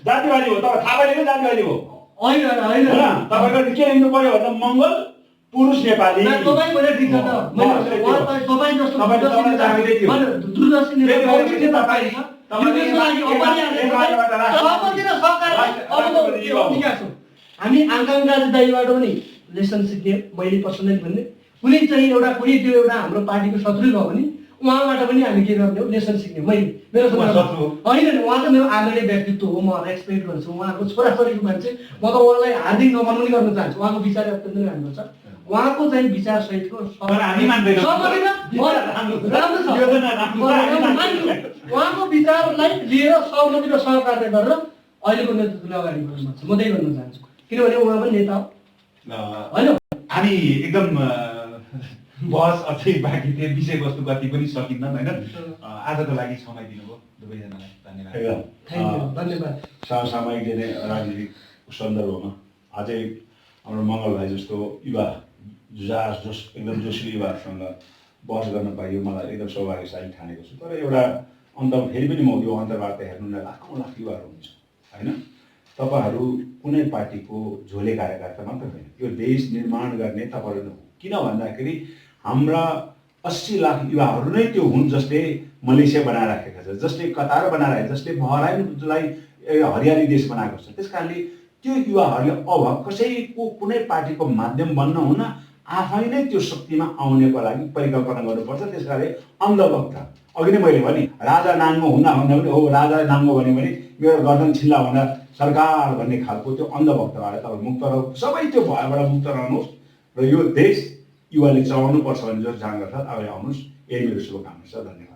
जातिवादी हो तपाईँ थाहा पारेको जातिवादी हो होइन होइन तपाईँको के लेख्नु पर्यो भन्दा मङ्गल पुरुष नेपाली तपाईँ भने ठिक छ त। तपाईँ जस्तो दूरदर्शी हामी आकाङ्क्षा दाइबाट पनि लेसन सिक्ने, मैले पर्सनली भन्ने कुनै चाहिँ कुनै त्यो एउटा हाम्रो पार्टीको शत्रु भयो भने उहाँबाट पनि हामी के गर्ने हो, लेसन सिक्ने। मैले मेरो होइन नि, उहाँ त मेरो आदरणीय व्यक्तित्व हो, म रेस्पेक्ट गर्छु। उहाँको छोराछोरीको मान्छे, म त उहाँलाई हार्दिक नमन पनि गर्न चाहन्छु। उहाँको विचार अत्यन्तै राम्रो छ। उहाँको चाहिँ विचार सहितको उहाँको विचारलाई लिएर सहमति र सहकार्य गरेर अहिलेको नेतृत्वले अगाडि बढ्नुपर्छ। म त्यही भन्न चाहन्छु। किनभने उहाँ पनि नेता हो होइन। हामी एकदम बहस अझै बाँकी थियो, विषयवस्तु कति पनि सकिँदैन होइन। आजको लागि समय दिनुभयो दुवैजनालाई धन्यवाद। धन्यवाद। समसामयिक राजनीतिक सन्दर्भमा अझै हाम्रो मङ्गल भाइ जस्तो युवा एकदम जोसिलो युवाहरूसँग बहस गर्न पाइयो, मलाई एकदम सौभाग्यशाली ठानेको छु। तर एउटा अन्त फेरि पनि म यो अन्तर्वार्ता हेर्नु लाखौँ लाख युवाहरू हुन्छ होइन। तपाईँहरू कुनै पार्टीको झोले कार्यकर्ता मात्र होइन, यो देश निर्माण गर्ने तपाईँहरू हो। किन भन्दाखेरि हाम्रा 80 लाख युवाहरू नै त्यो हुन् जसले मलेसिया बनाइराखेका छ, जसले कतार बनाइराखेको, जसले बहराइनलाई हरियाली देश बनाएको छ। त्यस कारणले त्यो युवाहरूले अब कसैको कुनै पार्टीको माध्यम बन्न हुन आफै नै त्यो शक्तिमा आउनेको लागि परिकल्पना गर्नुपर्छ। त्यस कारणले अन्धभक्त अघि नै मैले भने राजा नाङ्गो हुन्न भन्दा पनि हो, राजा नाङ्गो भन्यो भने मेरो गर्दन छिल्ला भन्दा सरकार भन्ने खालको त्यो अन्धभक्तबाट तपाईँ मुक्त रह, सबै त्यो भयबाट मुक्त रहनुहोस् र यो देश युवाले चलाउनु पर्छ भन्ने जो जाँगर छ तपाईँ आउनुहोस्। यही मेरो शुभकामना छ। धन्यवाद।